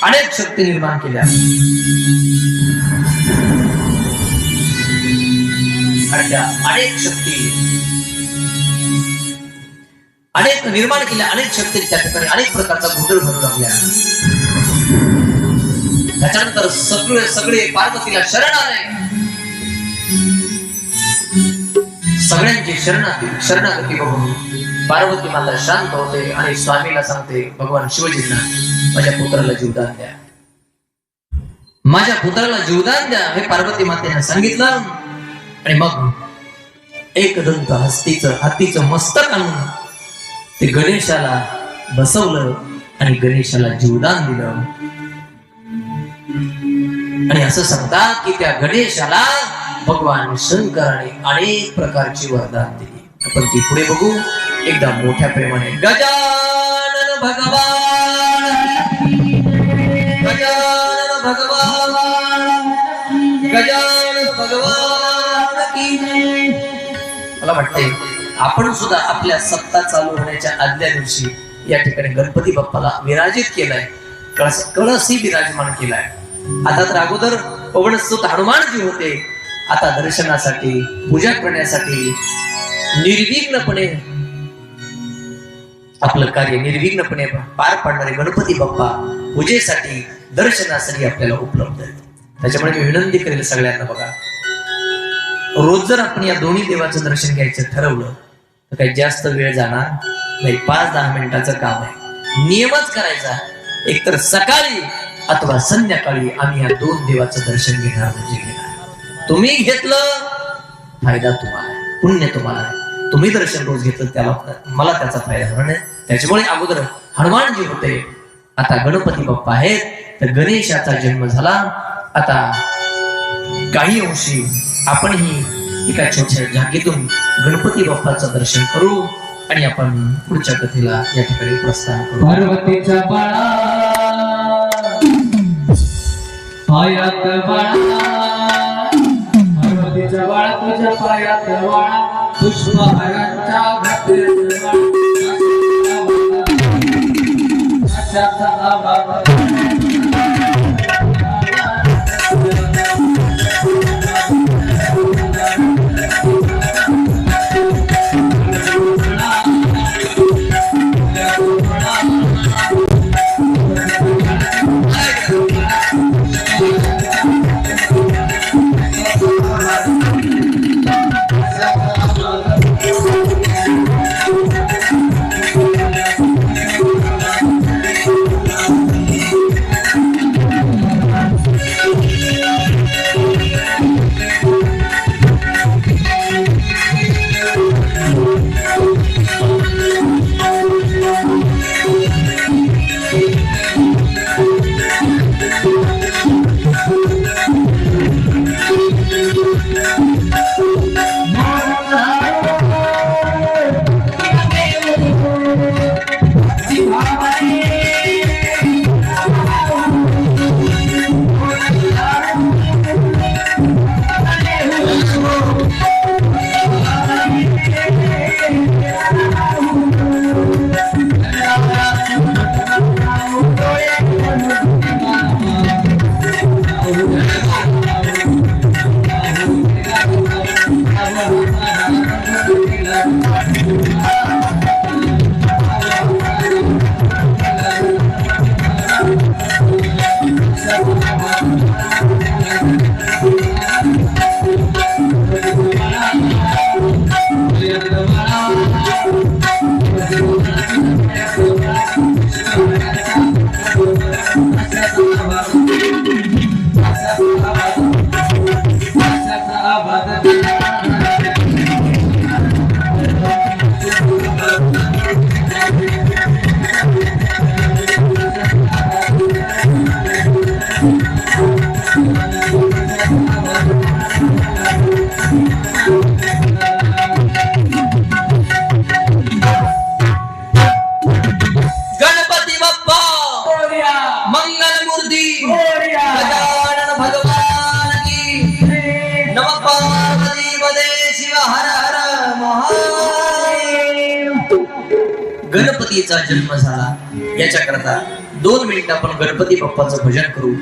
अनेक शक्ती निर्माण केल्या आणि त्या अनेक शक्ती अनेक निर्माण केल्या. अनेक शक्ती त्या ठिकाणी अनेक प्रकारचा गोंधळ भरू लागल्या. त्याच्यानंतर सगळे पार्वतीला शरण आले. सगळ्यांची शरणागती बघून पार्वती माता शांत होते आणि स्वामीला सांगते, भगवान शिवजींना माझ्या पुत्राला जीवदान द्या, माझ्या पुत्राला जीवदान द्या, हे पार्वती मातेने सांगितलं. आणि मग एकदंत हत्तीचं मस्तक आणून ते गणेशाला बसवलं आणि गणेशाला जीवदान दिलं. आणि असं सांगतात की त्या गणेशाला भगवान शंकराने अनेक प्रकारची वरदान दिली. आपण ती पुढे बघू एकदा मोठ्या प्रेमाने. गजानन भगवान, गजानन भगवान, गजानन भगवान की. मला वाटते आपण सुद्धा आपल्या सप्ताह चालू होण्याच्या आदल्या दिवशी या ठिकाणी गणपती बाप्पाला विराजित केलाय, कळसही विराजमान केलाय. आता तर अगोदर पवनसुत हनुमानजी होते, आता दर्शनासाठी पूजा करण्यासाठी निर्विघ्नपणे आपलं कार्य निर्विघ्नपणे पार पाडणारे गणपती बाप्पा पूजेसाठी दर्शनासाठी आपल्याला उपलब्ध आहेत. त्याच्यामुळे मी विनंती करेल सगळ्यांना, बघा रोज जर आपण या दोन्ही देवाचं दर्शन घ्यायचं ठरवलं तर काही जास्त वेळ जाणार नाही. 5-10 मिनिटाचं काम आहे. नियमच करायचा, एकतर सकाळी अथवा संध्याकाळी आम्ही या 2 देवाचं दर्शन घेणार म्हणजे घेणार. तुम्ही घेतलं फायदा तुम्हाला आहे, पुण्य तुम्हाला आहे. तुम्ही दर्शन रोज घेतलं त्याला मला त्याचा फायदा होणार नाही. त्याच्यामुळे अगोदर हनुमानजी होते, आता गणपती बाप्पा आहेत. तर गणेशाचा जन्म झाला. आता काही अंशी आपणही एका छोट्या जागेतून गणपती बाप्पाचं दर्शन करू आणि आपण पुढच्या कथेला या ठिकाणी प्रस्थान करू. पार्वतीचा बाळा पायात बाळा, पार्वतीचा बाळा तुझ्या पायात बाळा, पुष्पहारांच्या घातलेल्या बाळा गणपतीचा जन्म झाला याच्याकरता 2 मिनिटं आपण गणपती बाप्पाचं भजन करू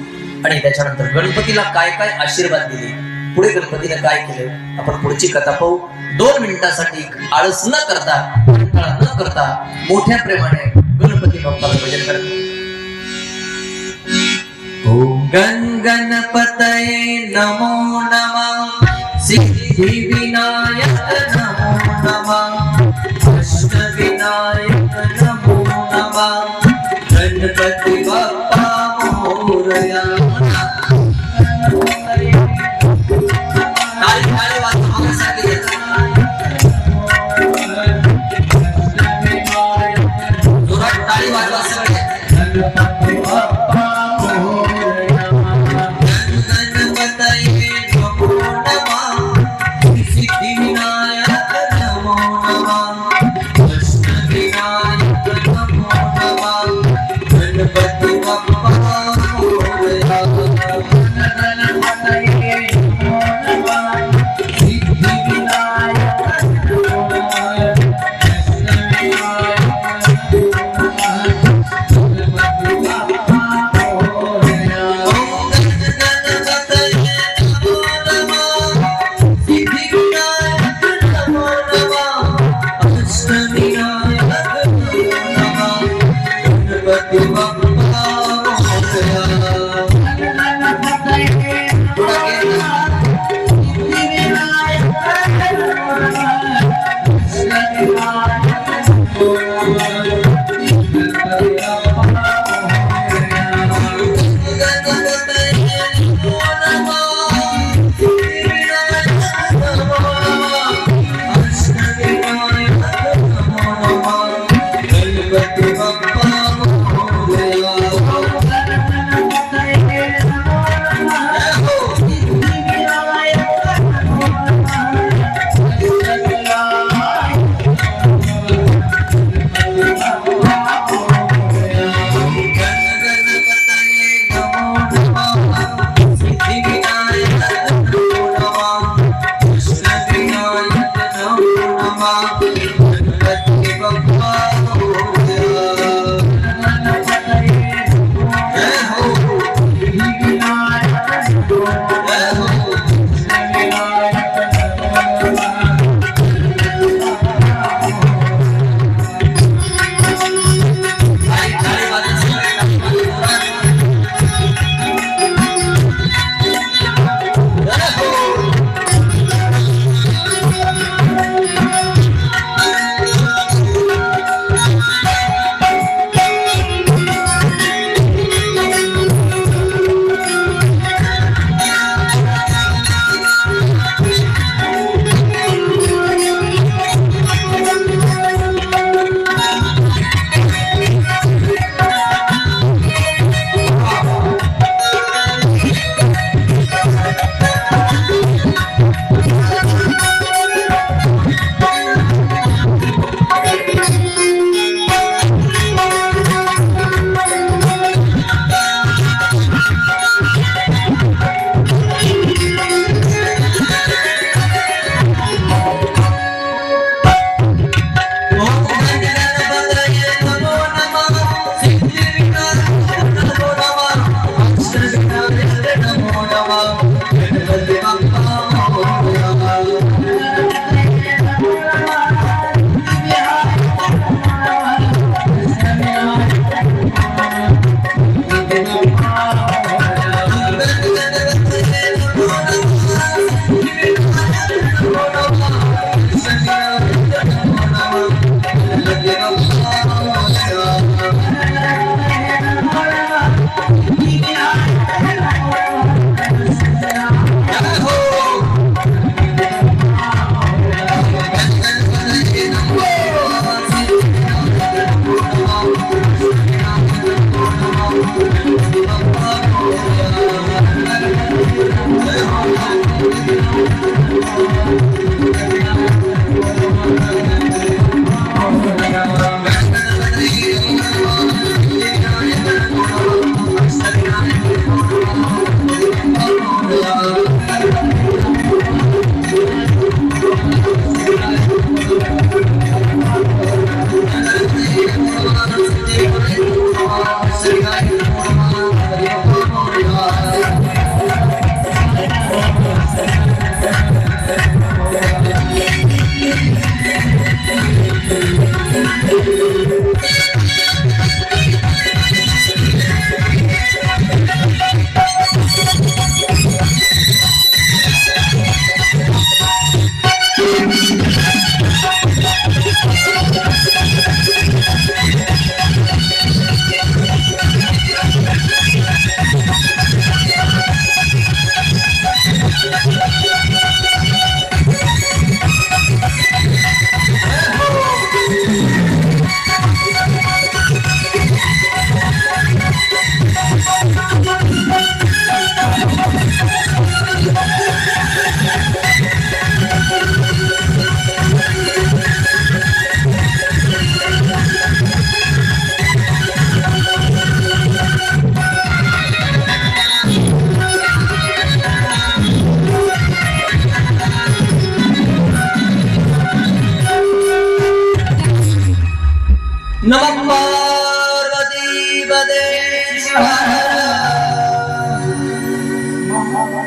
आणि त्याच्यानंतर गणपतीला काय काय आशीर्वाद दिले, पुढे गणपतीने काय केलं आपण पुढची कथा पाहू. 2 मिनिटासाठी आळस न करता, कंटाळा न करता मोठ्या प्रेमाने गणपती बाप्पाचं भजन करा. ओम गण गणपतये नमो नमः, सिद्धि विनायक नमो नमः, अष्ट विनायक नमो नमः, गणपती बाप्पा मोरया.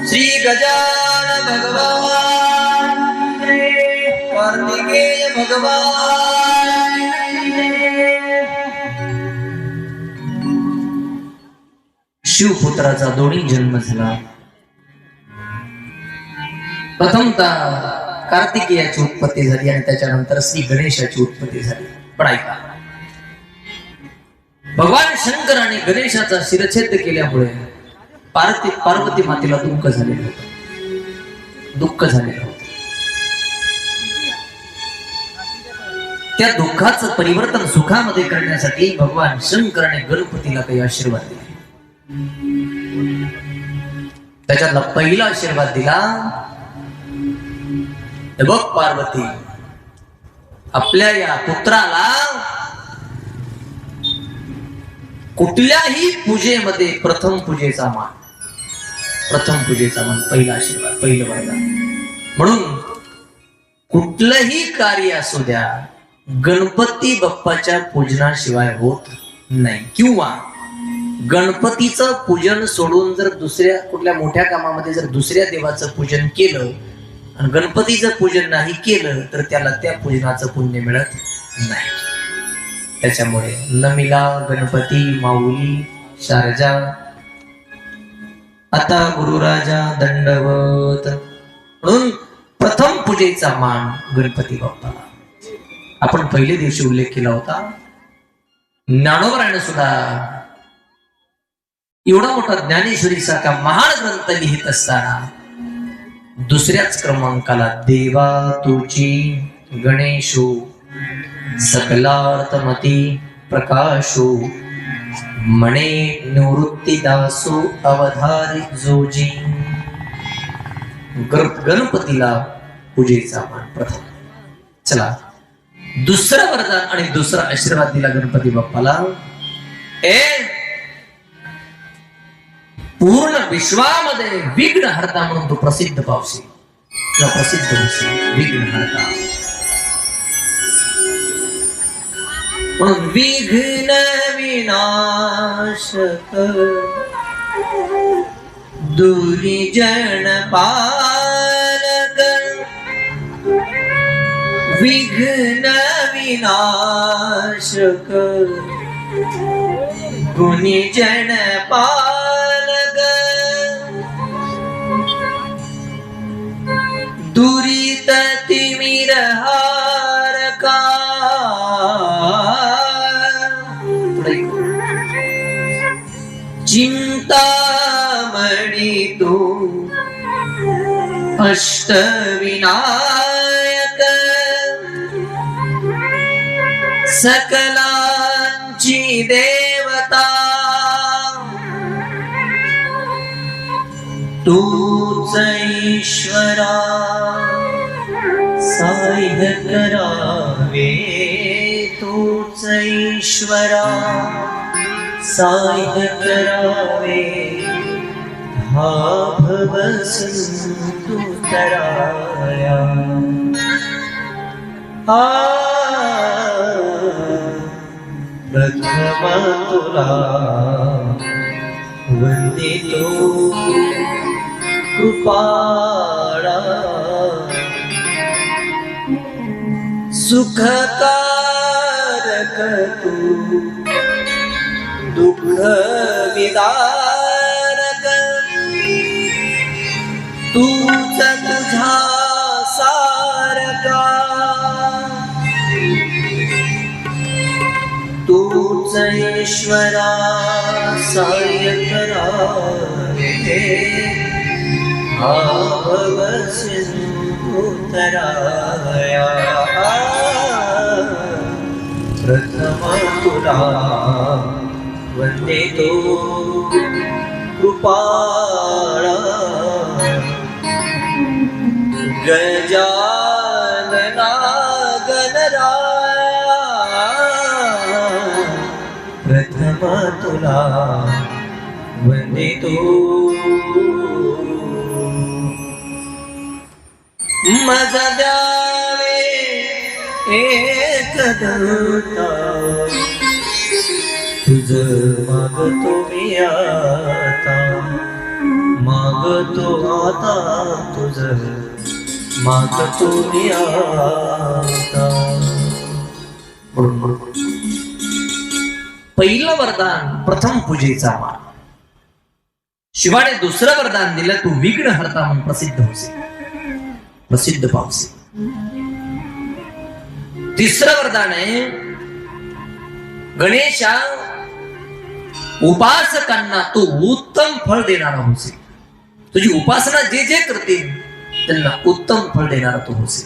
श्री गजानन भगवान कार्तिकेय भगवान शिवपुत्राचा दोन्ही जन्म झाला. प्रथमतः कार्तिकेयाची उत्पत्ती झाली आणि त्याच्यानंतर श्री गणेशाची उत्पत्ती झाली. पण ऐका, भगवान शंकर आणि गणेशाचा शिरच्छेद केल्यामुळे पार्वती मातेला दुःख झालेलं होतं. त्या दुःखाचं परिवर्तन सुखामध्ये करण्यासाठी भगवान शंकर आणि गणपतीला काही आशीर्वाद दिले. त्याच्यातला पहिला आशीर्वाद दिला, बघ पार्वती, आपल्या या पुत्राला कुठल्याही पूजेमध्ये प्रथम पूजेचा मान, पहिला आशीर्वाद, पहिलं वरदान. म्हणून कुठलंही कार्य असू द्या, गणपती बाप्पाच्या पूजनाशिवाय होत नाही. किंवा गणपतीचं पूजन सोडून जर दुसऱ्या कुठल्या मोठ्या कामामध्ये जर दुसऱ्या देवाचं पूजन केलं आणि गणपतीचं पूजन नाही केलं तर त्याला त्या पूजनाचं पुण्य मिळत नाही. त्याच्यामुळे नमिला गणपती माऊली शारजा, आता गुरुराजा दंडवत. म्हणून प्रथम पूजेचा मान गणपती बाप्पाला. आपण पहिल्या दिवशी उल्लेख केला होता, ज्ञानोबराने सुद्धा एवढा मोठा ज्ञानेश्वरीसारखा महान ग्रंथ लिहित असताना दुसऱ्याच क्रमांकाला देवा तुची गणेशो सकलार्थमती प्रकाशो मणे निवृत्तीदासो अवधारी जोजी. गणपतीला पूजेचा मान प्रथम. चला, दुसरं वरदान आणि दुसरा आशीर्वाद दिला गणपती बाप्पाला. पूर्ण विश्वामध्ये विघ्न हरता म्हणून तो प्रसिद्ध पावसी किंवा प्रसिद्ध होसी, विघ्न हरता. म्हणून विघ्न विनाशक दुर्जन पालक, विघ्न विनाशक गुणीजन पालक, दुरित तिमिरहारका, चिंतामणी तू अष्टविनायक, सकलांची देवता तूच ईश्वरा, साह्य करावे तूच ईश्वरा, साह्य करावे हा भव सिंधू तराया. प्रथम तुला वंदितो कृपाळा, सुखकारक तू दुःख विदारक, तूच तुझा सारका, तूच ईश्वरा, साह्य करावे हा भव सिंधू तराया. प्रथम तुला वंदितो कृपाळा, गजानना गणराया. प्रथम तुला वंदितो मज द्यावे एक दत्ता, तुझ मागतो मी आता, मागतो आता तुझ मागतो मी आता. पहिलं वरदान प्रथम पूजेचा मान. शिवाने दुसरं वरदान दिलं, तू विघ्न हरता म्हणून प्रसिद्ध होसे, प्रसिद्ध पावसे. तिसरं वरदान आहे, गणेशा उपासकांना तू उत्तम फळ देणारा होसे. तुझी उपासना जे जे करतील त्यांना उत्तम फळ देणारा तू होसे.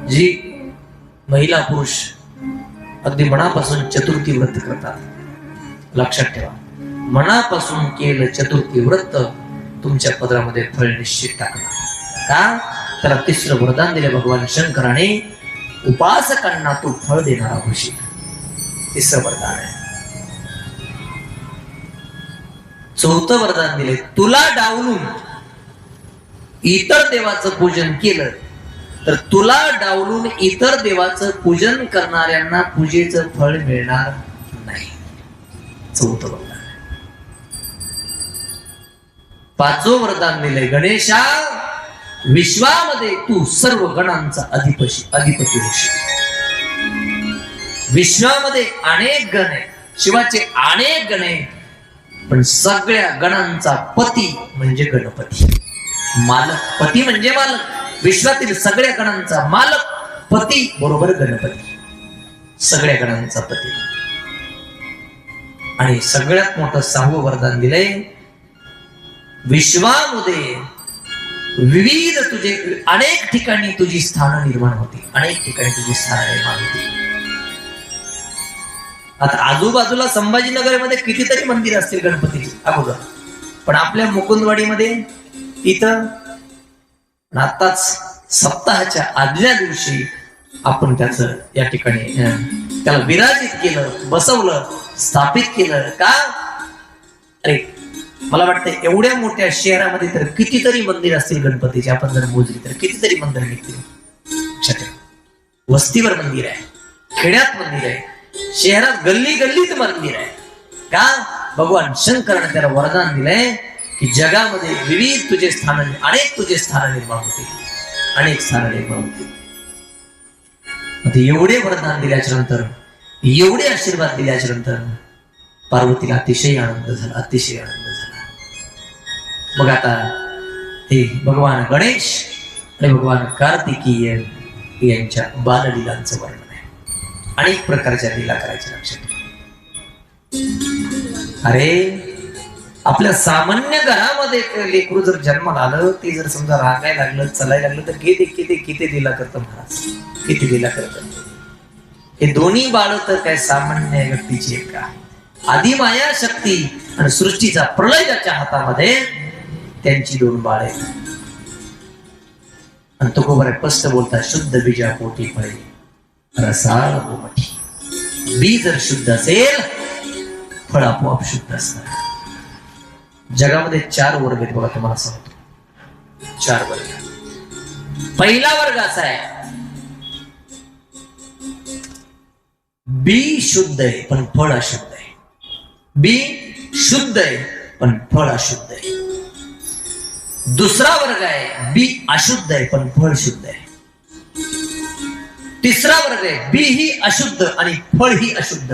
जी महिला पुरुष अगदी मनापासून चतुर्थी व्रत करतात, लक्षात ठेवा, मनापासून केलं चतुर्थी व्रत तुमच्या पदरामध्ये फळ निश्चित टाकणार. का? त्याला तिसरं वरदान दिले भगवान शंकराने, उपासकांना तू फळ देणारा होशील. तिसरं वरदान आहे. चौथं वरदान दिले, तुला डावलून इतर देवाचं पूजन केलं तर तुला डावलून इतर देवाचं पूजन करणाऱ्यांना पूजेचं फळ मिळणार नाही. चौथं वरदान. पाचवं वरदान दिले, गणेशा विश्वामध्ये तू सर्व गणांचा अधिपती होशील. विश्वामध्ये अनेक गण आहेत, शिवाचे अनेक गण आहेत, पण सगळ्या गणांचा पती म्हणजे गणपती. मालक, पती म्हणजे मालक. विश्वातील सगळ्या गणांचा मालक पती बरोबर गणपती, सगळ्या गणांचा पती. आणि सगळ्यात मोठं सहावं वरदान दिलंय, विश्वामध्ये विविध तुझे अनेक ठिकाणी तुझी स्थानं निर्माण होती, अनेक ठिकाणी तुझी स्थानं निर्माण होती. आता आजूबाजूला संभाजीनगरमध्ये कितीतरी मंदिर असतील गणपतीची अगोदर, पण आपल्या मुकुंदवाडीमध्ये इथं आताच सप्ताहाच्या आदल्या दिवशी आपण त्याचं या ठिकाणी त्याला विराजित केलं, बसवलं, स्थापित केलं. का? अरे मला वाटतं एवढ्या मोठ्या शहरामध्ये तर कितीतरी मंदिर असतील गणपतीचे, आपण जर मोजली तर कितीतरी मंदिर निघतील. वस्तीवर मंदिर आहे, खेड्यात मंदिर आहे, शहरात गल्ली गल्लीत मंदिर आहे. का? भगवान शंकराने त्याला वरदान दिलंय की जगामध्ये विविध तुझे स्थान, अनेक तुझे स्थान निर्माण होतील, अनेक स्थान निर्माण होतील. एवढे वरदान दिल्याच्या नंतर, एवढे आशीर्वाद दिल्याच्या नंतर पार्वतीला अतिशय आनंद झाला, अतिशय आनंद झाला. मग आता हे भगवान गणेश आणि भगवान कार्तिकीय यांच्या बाललीलांचं वर्णन आहे. अनेक प्रकारच्या लीला करायच्या, लक्षात. अरे आपल्या सामान्य घरामध्ये लेकरू जर जन्माला आलं, ते जर समजा रागायला लागलं, चलायला लागलं, तर किती लीला करतं महाराज, किती लीला करतं. हे दोन्ही बाळ तर काय सामान्य व्यक्तीची आहे का? आदिमाया शक्ती आणि सृष्टीचा प्रलय ज्याच्या हातामध्ये, त्यांची दोन बाळ आहेत. आणि तो खूप स्पष्ट बोलतात, शुद्ध बीजा पोटी फळे रसाळ गोमठी. बी जर शुद्ध असेल, फळ आपोआप शुद्ध असणार. जगामध्ये 4 वर्ग आहेत बघा, तुम्हाला सांगतो. 4 वर्ग. पहिला वर्ग असा आहे, बी शुद्ध आहे पण फळ अशुद्ध आहे. बी शुद्ध आहे पण फळ अशुद्ध आहे. दुसरा वर्ग आहे, बी अशुद्ध आहे पण फळ शुद्ध आहे. तिसरा वर्ग आहे, बी ही अशुद्ध आणि फळ ही अशुद्ध.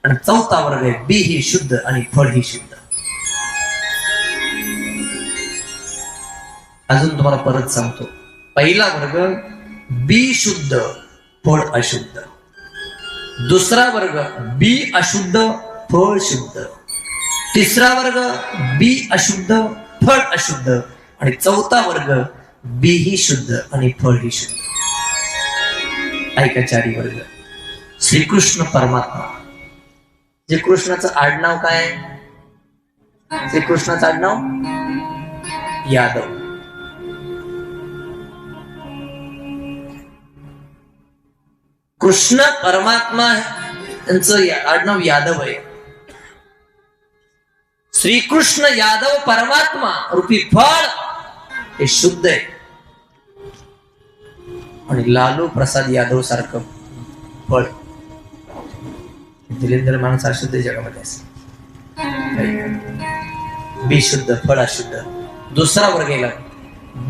आणि चौथा वर्ग आहे, बी ही शुद्ध आणि फळ ही शुद्ध. अजून तुम्हाला परत सांगतो. पहिला वर्ग बी शुद्ध फळ अशुद्ध. दुसरा वर्ग बी अशुद्ध फळ शुद्ध. तिसरा वर्ग बी अशुद्ध फळ अशुद्ध. आणि चौथा वर्ग बी ही शुद्ध आणि फळ ही शुद्ध. ऐका, 4 वर्ग. श्रीकृष्ण परमात्मा, जे कृष्णाचं आडनाव काय? श्रीकृष्णाचं आडनाव यादव. कृष्ण परमात्मा त्यांचं आडनाव यादव आहे. श्रीकृष्ण यादव परमात्मा रूपी फळ हे शुद्ध आहे. आणि लालू प्रसाद यादव सारखं फळ दिलेंद्र माणूस अशुद्ध जगामध्ये असेल. बी शुद्ध फळ अशुद्ध. दुसरा वर्ग गेला,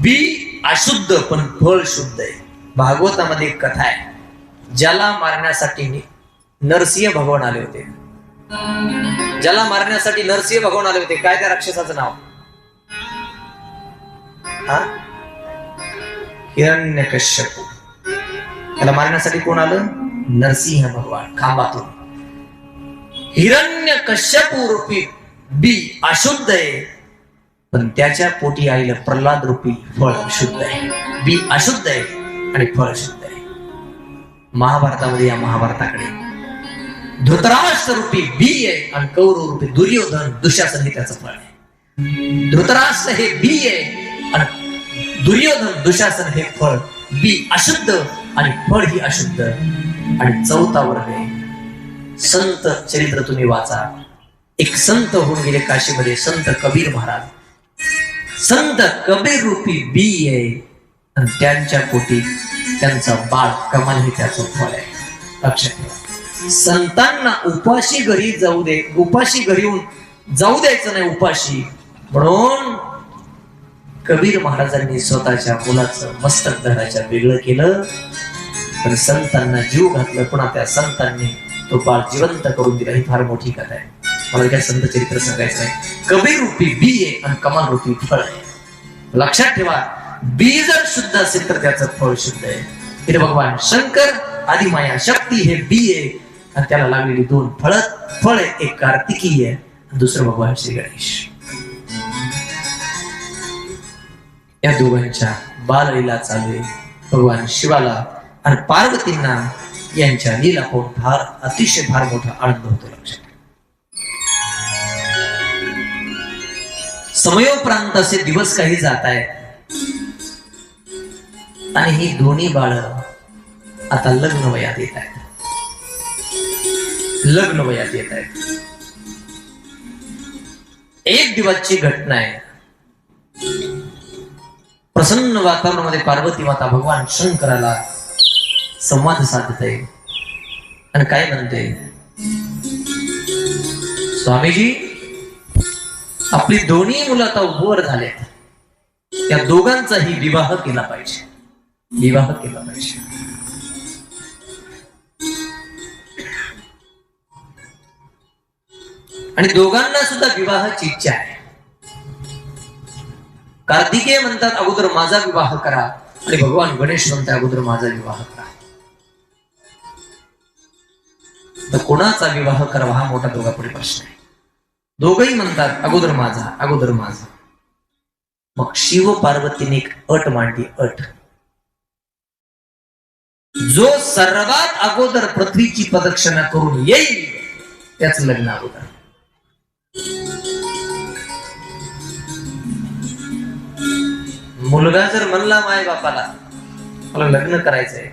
बी अशुद्ध पण फळ शुद्ध आहे. भागवतामध्ये एक कथा आहे, ज्याला मारण्यासाठी नरसिंह भगवान आले होते. ज्याला मारण्यासाठी नरसिंह भगवान आले होते. काय त्या राक्षसाचं नाव? हिरण्यकश्यप. त्याला मारण्यासाठी कोण आलं? नरसिंह भगवान खांबातून. हिरण्यकश्यप रूपी बी अशुद्ध आहे, पण त्याच्या पोटी आलेलं प्रल्हाद रूपी फळ शुद्ध आहे. बी अशुद्ध आहे आणि फळ शुद्ध आहे. महाभारतामध्ये, या महाभारताकडे धृतराष्ट्र रूपी बी आहे आणि कौरव रूपी दुर्योधन दुशासन हे त्याचं फळ आहे. धृतराष्ट्र हे बी आहे आणि दुर्योधन दुशासन हे फळ. बी अशुद्ध आणि फळ ही अशुद्ध. आणि चौथा वर्ग आहे संत चरित्र. तुम्ही वाचा. एक संत होऊन गेले काशीमध्ये, संत कबीर महाराज. संत कबीर रूपी बी आहे आणि त्यांच्या पोटी त्यांचा बाळ कमाल हे त्याचं फळ आहे. लक्षात ठेवा. संतांना उपाशी घरी जाऊ दे, उपाशी घरी येऊन जाऊ द्यायचं नाही उपाशी, म्हणून कबीर महाराजांनी स्वतःच्या मुलाचं मस्तक धराच्या वेगळं केलं. पण संतांना जीव घातलं, पुन्हा त्या संतांनी तो बाळ जिवंत करून दिला. ही फार मोठी कथा आहे. मला काय संत चरित्र सांगायचं नाही. कबीर रूपी बी आहे आणि कमाल रूपी फळ आहे. लक्षात ठेवा, बी जर शुद्ध असेल तर त्याचं फळ शुद्ध आहे. हे भगवान शंकर आदिमाया शक्ती हे बी आहे आणि त्याला लागलेली दोन फळ आहे. एक कार्तिकी आहे, दुसरं भगवान श्री गणेश. या दोघांच्या बाललीला चालू आहे. भगवान शिवाला आणि पार्वतींना यांच्या लीला पाहून अतिशय फार मोठा आनंद होतो. लक्षात. समयोपरांत असे दिवस काही जात आहेत आणि ही दोन्ही बाळ आता लग्न वयात येत आहेत. लग्न वयात येत आहेत. एक दिवसची घटना आहे. प्रसन्न वातावरणामध्ये पार्वती माता भगवान शंकराला संवाद साधते आणि काय म्हणते, स्वामीजी आपली दोन्ही मुलं आता वर झाले, त्या दोघांचाही विवाह केला पाहिजे. विवाह केला पाहिजे. आणि दोघांना सुद्धा विवाहाची इच्छा आहे. कार्तिकेय म्हणतात अगोदर माझा विवाह करा आणि भगवान गणेश म्हणतात अगोदर माझा विवाह करा. तर कोणाचा विवाह करावा हा मोठा दोघांपुढे प्रश्न आहे. दोघही म्हणतात अगोदर माझा, अगोदर माझा. मग शिव पार्वतीने एक अट मांडली. अट, जो सर्वात अगोदर पृथ्वीची प्रदक्षिणा करून येईल त्याच लग्न अगोदर. मुलगा जर म्हणला माय बापाला मला लग्न करायचंय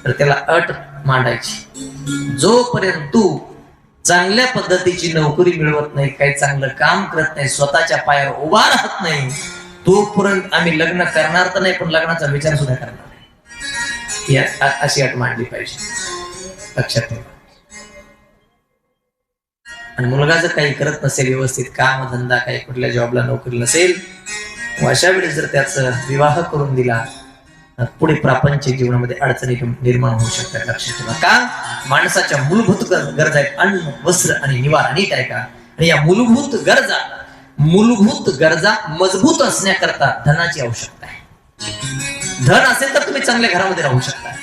तर त्याला अट मांडायची, जोपर्यंत तू चांगल्या पद्धतीची नोकरी मिळवत नाही, काही चांगलं काम करत नाही, स्वतःच्या पायावर उभा राहत नाही, तोपर्यंत आम्ही लग्न करणार तर नाही, पण लग्नाचा विचार सुद्धा करणार नाही. अशी अट मांडली पाहिजे. लक्षात ठेवा. आणि मुलगा जर काही करत नसेल व्यवस्थित, काम धंदा काही कुठल्या जॉबला नोकरी नसेल, अशा वेळेस जर त्याचा विवाह करून दिला पुढे प्रापंचिक जीवनामध्ये अडचणी निर्माण होऊ शकतात. लक्षात ठेवा. का? माणसाच्या मूलभूत गरजा आहेत अन्न, वस्त्र आणि निवारा. नीट आहे का? आणि या मूलभूत गरजा मजबूत असण्याकरता धनाची आवश्यकता आहे. धन असेल तर तुम्ही चांगल्या घरामध्ये राहू शकता.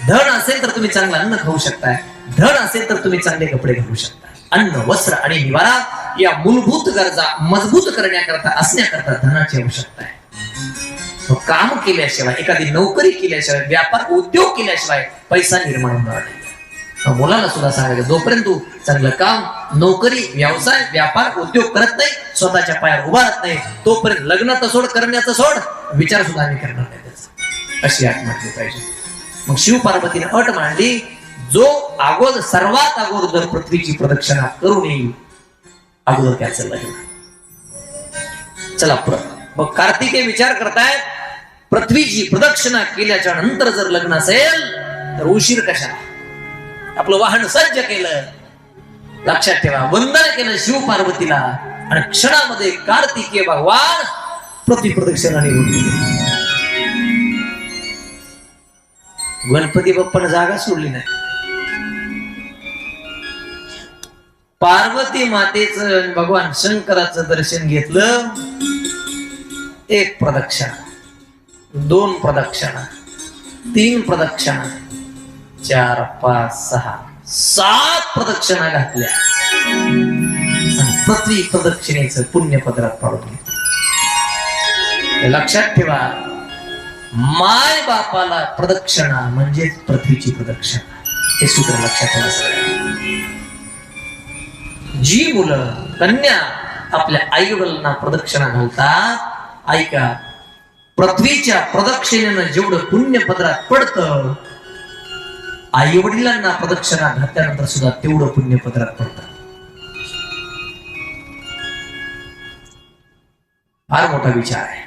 धन असेल तर तुम्ही चांगलं अन्न खाऊ शकताय. धन असेल तर तुम्ही चांगले कपडे घालू शकता. अन्न, वस्त्र आणि निवारा या मूलभूत गरजा मजबूत करण्याकरता असण्याकरता धनाची आवश्यकता आहे. काम केल्याशिवाय, एखादी नोकरी केल्याशिवाय, व्यापार उद्योग केल्याशिवाय पैसा निर्माण होणार नाही. मुलाला सुद्धा सांगायचं, जोपर्यंत तू चांगलं काम, नोकरी, व्यवसाय, व्यापार उद्योग करत नाही, स्वतःच्या पायावर उभा राहत नाही, तोपर्यंत लग्नाचं सोड, करण्याचं सोड, विचार सुद्धा आम्ही करणार नाही त्याचा. अशी अट मांडली पाहिजे. मग शिव पार्वतीने अट मांडली, जो अगोदर सर्वात अगोदर पृथ्वीची प्रदक्षिणा करून येईल अगोदर त्याचं लग्न. चला मग कार्तिकेय विचार करतायत, पृथ्वीची प्रदक्षिणा केल्याच्या नंतर जर लग्न असेल तर उशीर कशाला? आपलं वाहन सज्ज केलं, लक्षात ठेवा, वंदन केलं शिव पार्वतीला, आणि क्षणामध्ये कार्तिकेय भगवान पृथ्वी प्रदक्षिणा निघून गेले. गणपती बाप्पानं जागा सोडली नाही. पार्वती मातेचं भगवान शंकराचं दर्शन घेतलं. 1 प्रदक्षिणा, 2 प्रदक्षिणा, 3 प्रदक्षिणा, 4, 5, 6, 7 प्रदक्षिणा घातल्या आणि पृथ्वी प्रदक्षिणेचं पुण्यपदरात पाडून घेतलं. लक्षात ठेवा, माय बापाला प्रदक्षिणा म्हणजे पृथ्वीची प्रदक्षिणा. हे सूत्र लक्षात ठेवा सगळ्यांनी. जी मुलं कन्या आपल्या आई वडिलांना प्रदक्षिणा घालतात, ऐका, पृथ्वीच्या प्रदक्षिणेनं जेवढं पुण्य पदरात पडतं, आई वडिलांना प्रदक्षिणा घातल्यानंतर सुद्धा तेवढं पुण्य पदरात पडतं. फार मोठा विचार आहे.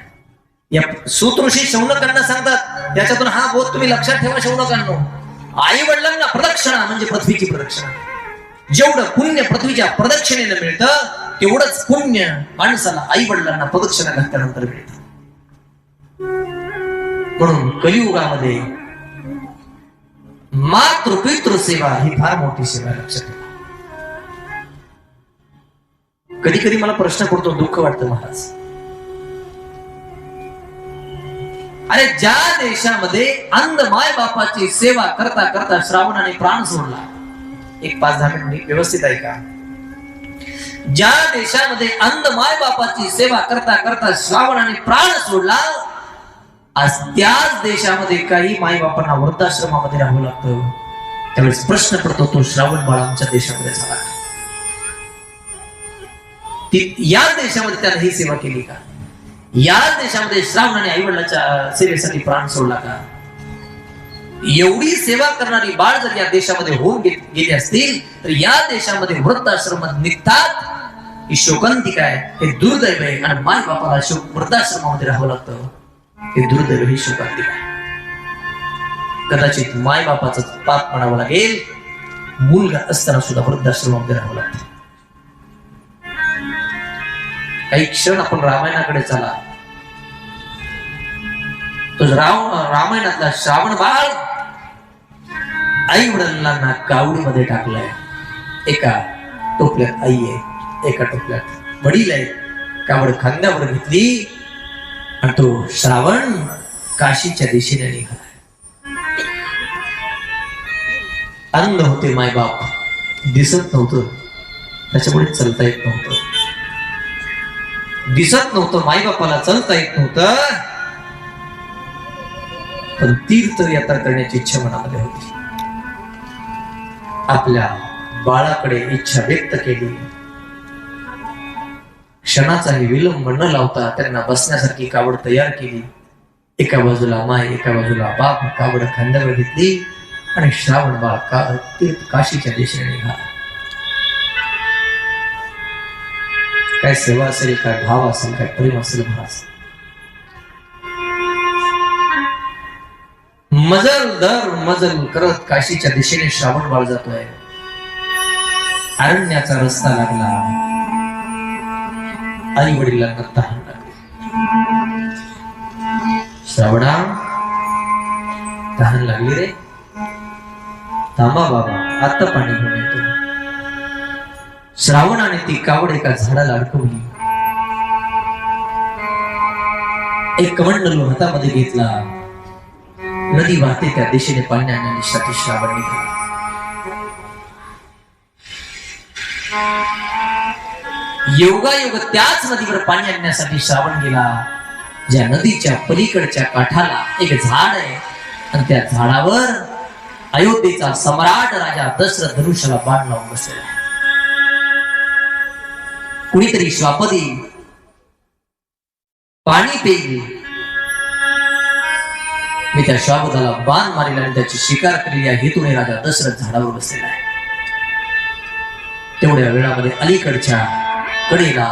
या सूतऋषी शौनकांना सांगतात, त्याच्यातून हा बोध तुम्ही लक्षात ठेवा शौनकांनो. आई वडिलांना प्रदक्षिणा म्हणजे पृथ्वीची प्रदक्षिणा. जेवढं पुण्य पृथ्वीच्या प्रदक्षिणेनं मिळतं, तेवढंच पुण्य माणसाला आई वडिलांना प्रदक्षिणा घातल्यानंतर मिळतं. म्हणून कलियुगामध्ये मातृपितृ सेवा ही फार मोठी सेवा. लक्षात ठेवा. कधी कधी मला प्रश्न पडतो, दुःख वाटतं महाराज, अरे ज्या देशामध्ये अंध माय बापाची सेवा करता करता श्रावणाने प्राण सोडला, 1-5-10 मिनिट व्यवस्थित ऐका. ज्या देशामध्ये अंध माय बापाची सेवा करता करता श्रावणाने प्राण सोडला, आज त्याच देशामध्ये काही माय बापांना वृद्धाश्रमामध्ये राहावं लागतं. त्यावेळेस प्रश्न पडतो, तो श्रावण बाळ आमच्या देशामध्ये झाला, या देशामध्ये त्याने ही सेवा केली का? या देशामध्ये श्रावणाने आई वडिलांच्या सेवेसाठी प्राण सोडला का? एवढी सेवा करणारी बाळ जर या देशामध्ये होऊन गेली असतील, तर या देशामध्ये वृद्धाश्रमात निघतात. ही शोकांतिका आहे, हे दुर्दैव आहे. आणि माय बापाला वृद्धाश्रमामध्ये राहावं लागतं, हे दुर्दैव, ही शोकांतिका आहे. कदाचित माय बापाचं पाप म्हणावं लागेल, मुलगा असताना सुद्धा वृद्धाश्रमामध्ये राहावं लागतं. काही क्षण आपण रामायणाकडे चला. तो रामायणातला श्रावण बाळ आई वडिलांना कावडीमध्ये टाकलाय. एका टोपल्यात आई आहे, एका टोपल्यात वडील आहे. कावड खांद्यावर घेतली आणि तो श्रावण काशीच्या दिशेने निघाला. अंध होते मायबाप, दिसत नव्हतं, त्याच्यामुळे चालता येत नव्हतं. दिसत नव्हतं, मायबापाला चालता येत नव्हतं, पण तीर्थयात्रा करण्याची इच्छा मनामध्ये होती. आपल्या बाळाकडे इच्छा व्यक्त केली. क्षणाचाही विलंब न लावता त्यांना बसण्यासाठी कावड तयार केली. एका बाजूला माय, एका बाजूला बाप. कावड खांद्यावर घेतली आणि श्रावण बाळ तीर्थ काशीच्या दिशेने निघाला. काय सेवा असेल, काय भाव असेल, काय प्रेम असेल महाराज. मजल दर मजल करत काशीच्या दिशेने श्रावण बाळ जातोय. अरण्याचा रस्ता लागला. आई वडिलांना तहान लागली. श्रावणा, तहान लागली रे, थांबा बाबा, आता पाणी घेऊन येतो. श्रावणाने ती कावड एका झाडाला अडकवली. एक कमंडलू हातामध्ये घेतला. नदी वाहते त्या दिशेने पाणी आणण्यासाठी श्रावण निघाला. योगायोग त्याच नदीवर पाणी आणण्यासाठी श्रावण गेला. ज्या नदीच्या पलीकडच्या काठाला एक झाड आहे आणि त्या झाडावर अयोध्येचा सम्राट राजा दशरथ धनुष्याला बाण लावून बसलेला. कुणीतरी श्वापदी पाणी पेली. मी त्या श्वापदाला बाण मारेल आणि त्याची शिकार केली या हेतूने राजा दशरथ झाडावर बसलेला आहे. तेवढ्या वेळामध्ये अलीकडच्या कडेला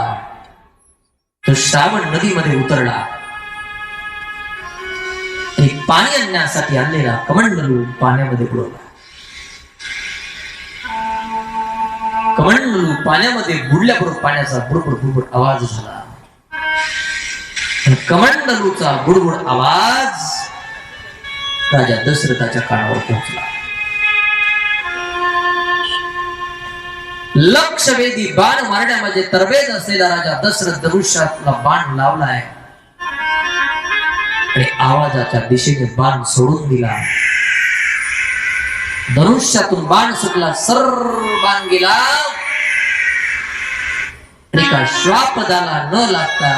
तो श्रावण नदीमध्ये उतरला आणि पाणी आणण्यासाठी आणलेला कमंडलू पाण्यामध्ये बुडवला. कमंडलू पाण्यामध्ये बुडल्याबरोबर पाण्याचा बुडबुड बुडबुड आवाज झाला. कमंडलूचा बुडबुड आवाज राजा दशरथाच्या कानावर पोहोचला. लक्षवेधी बाण मारण्यामध्ये तरबेज असलेला राजा दशरथ धनुष्यातला बाण लावलाय आणि आवाजाच्या दिशेने बाण सोडून दिला. धनुष्यातून बाण सुटला, सर्व बाण गेला आणि एका श्वापदाला न लागता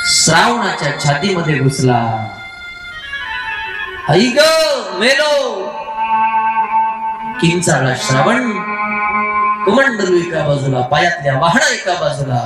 श्रावणाच्या छातीमध्ये घुसला. ऐक मेलो. किंचाळला श्रावण. कमंडलू एका बाजूला, पायातल्या वाहना एका बाजूला.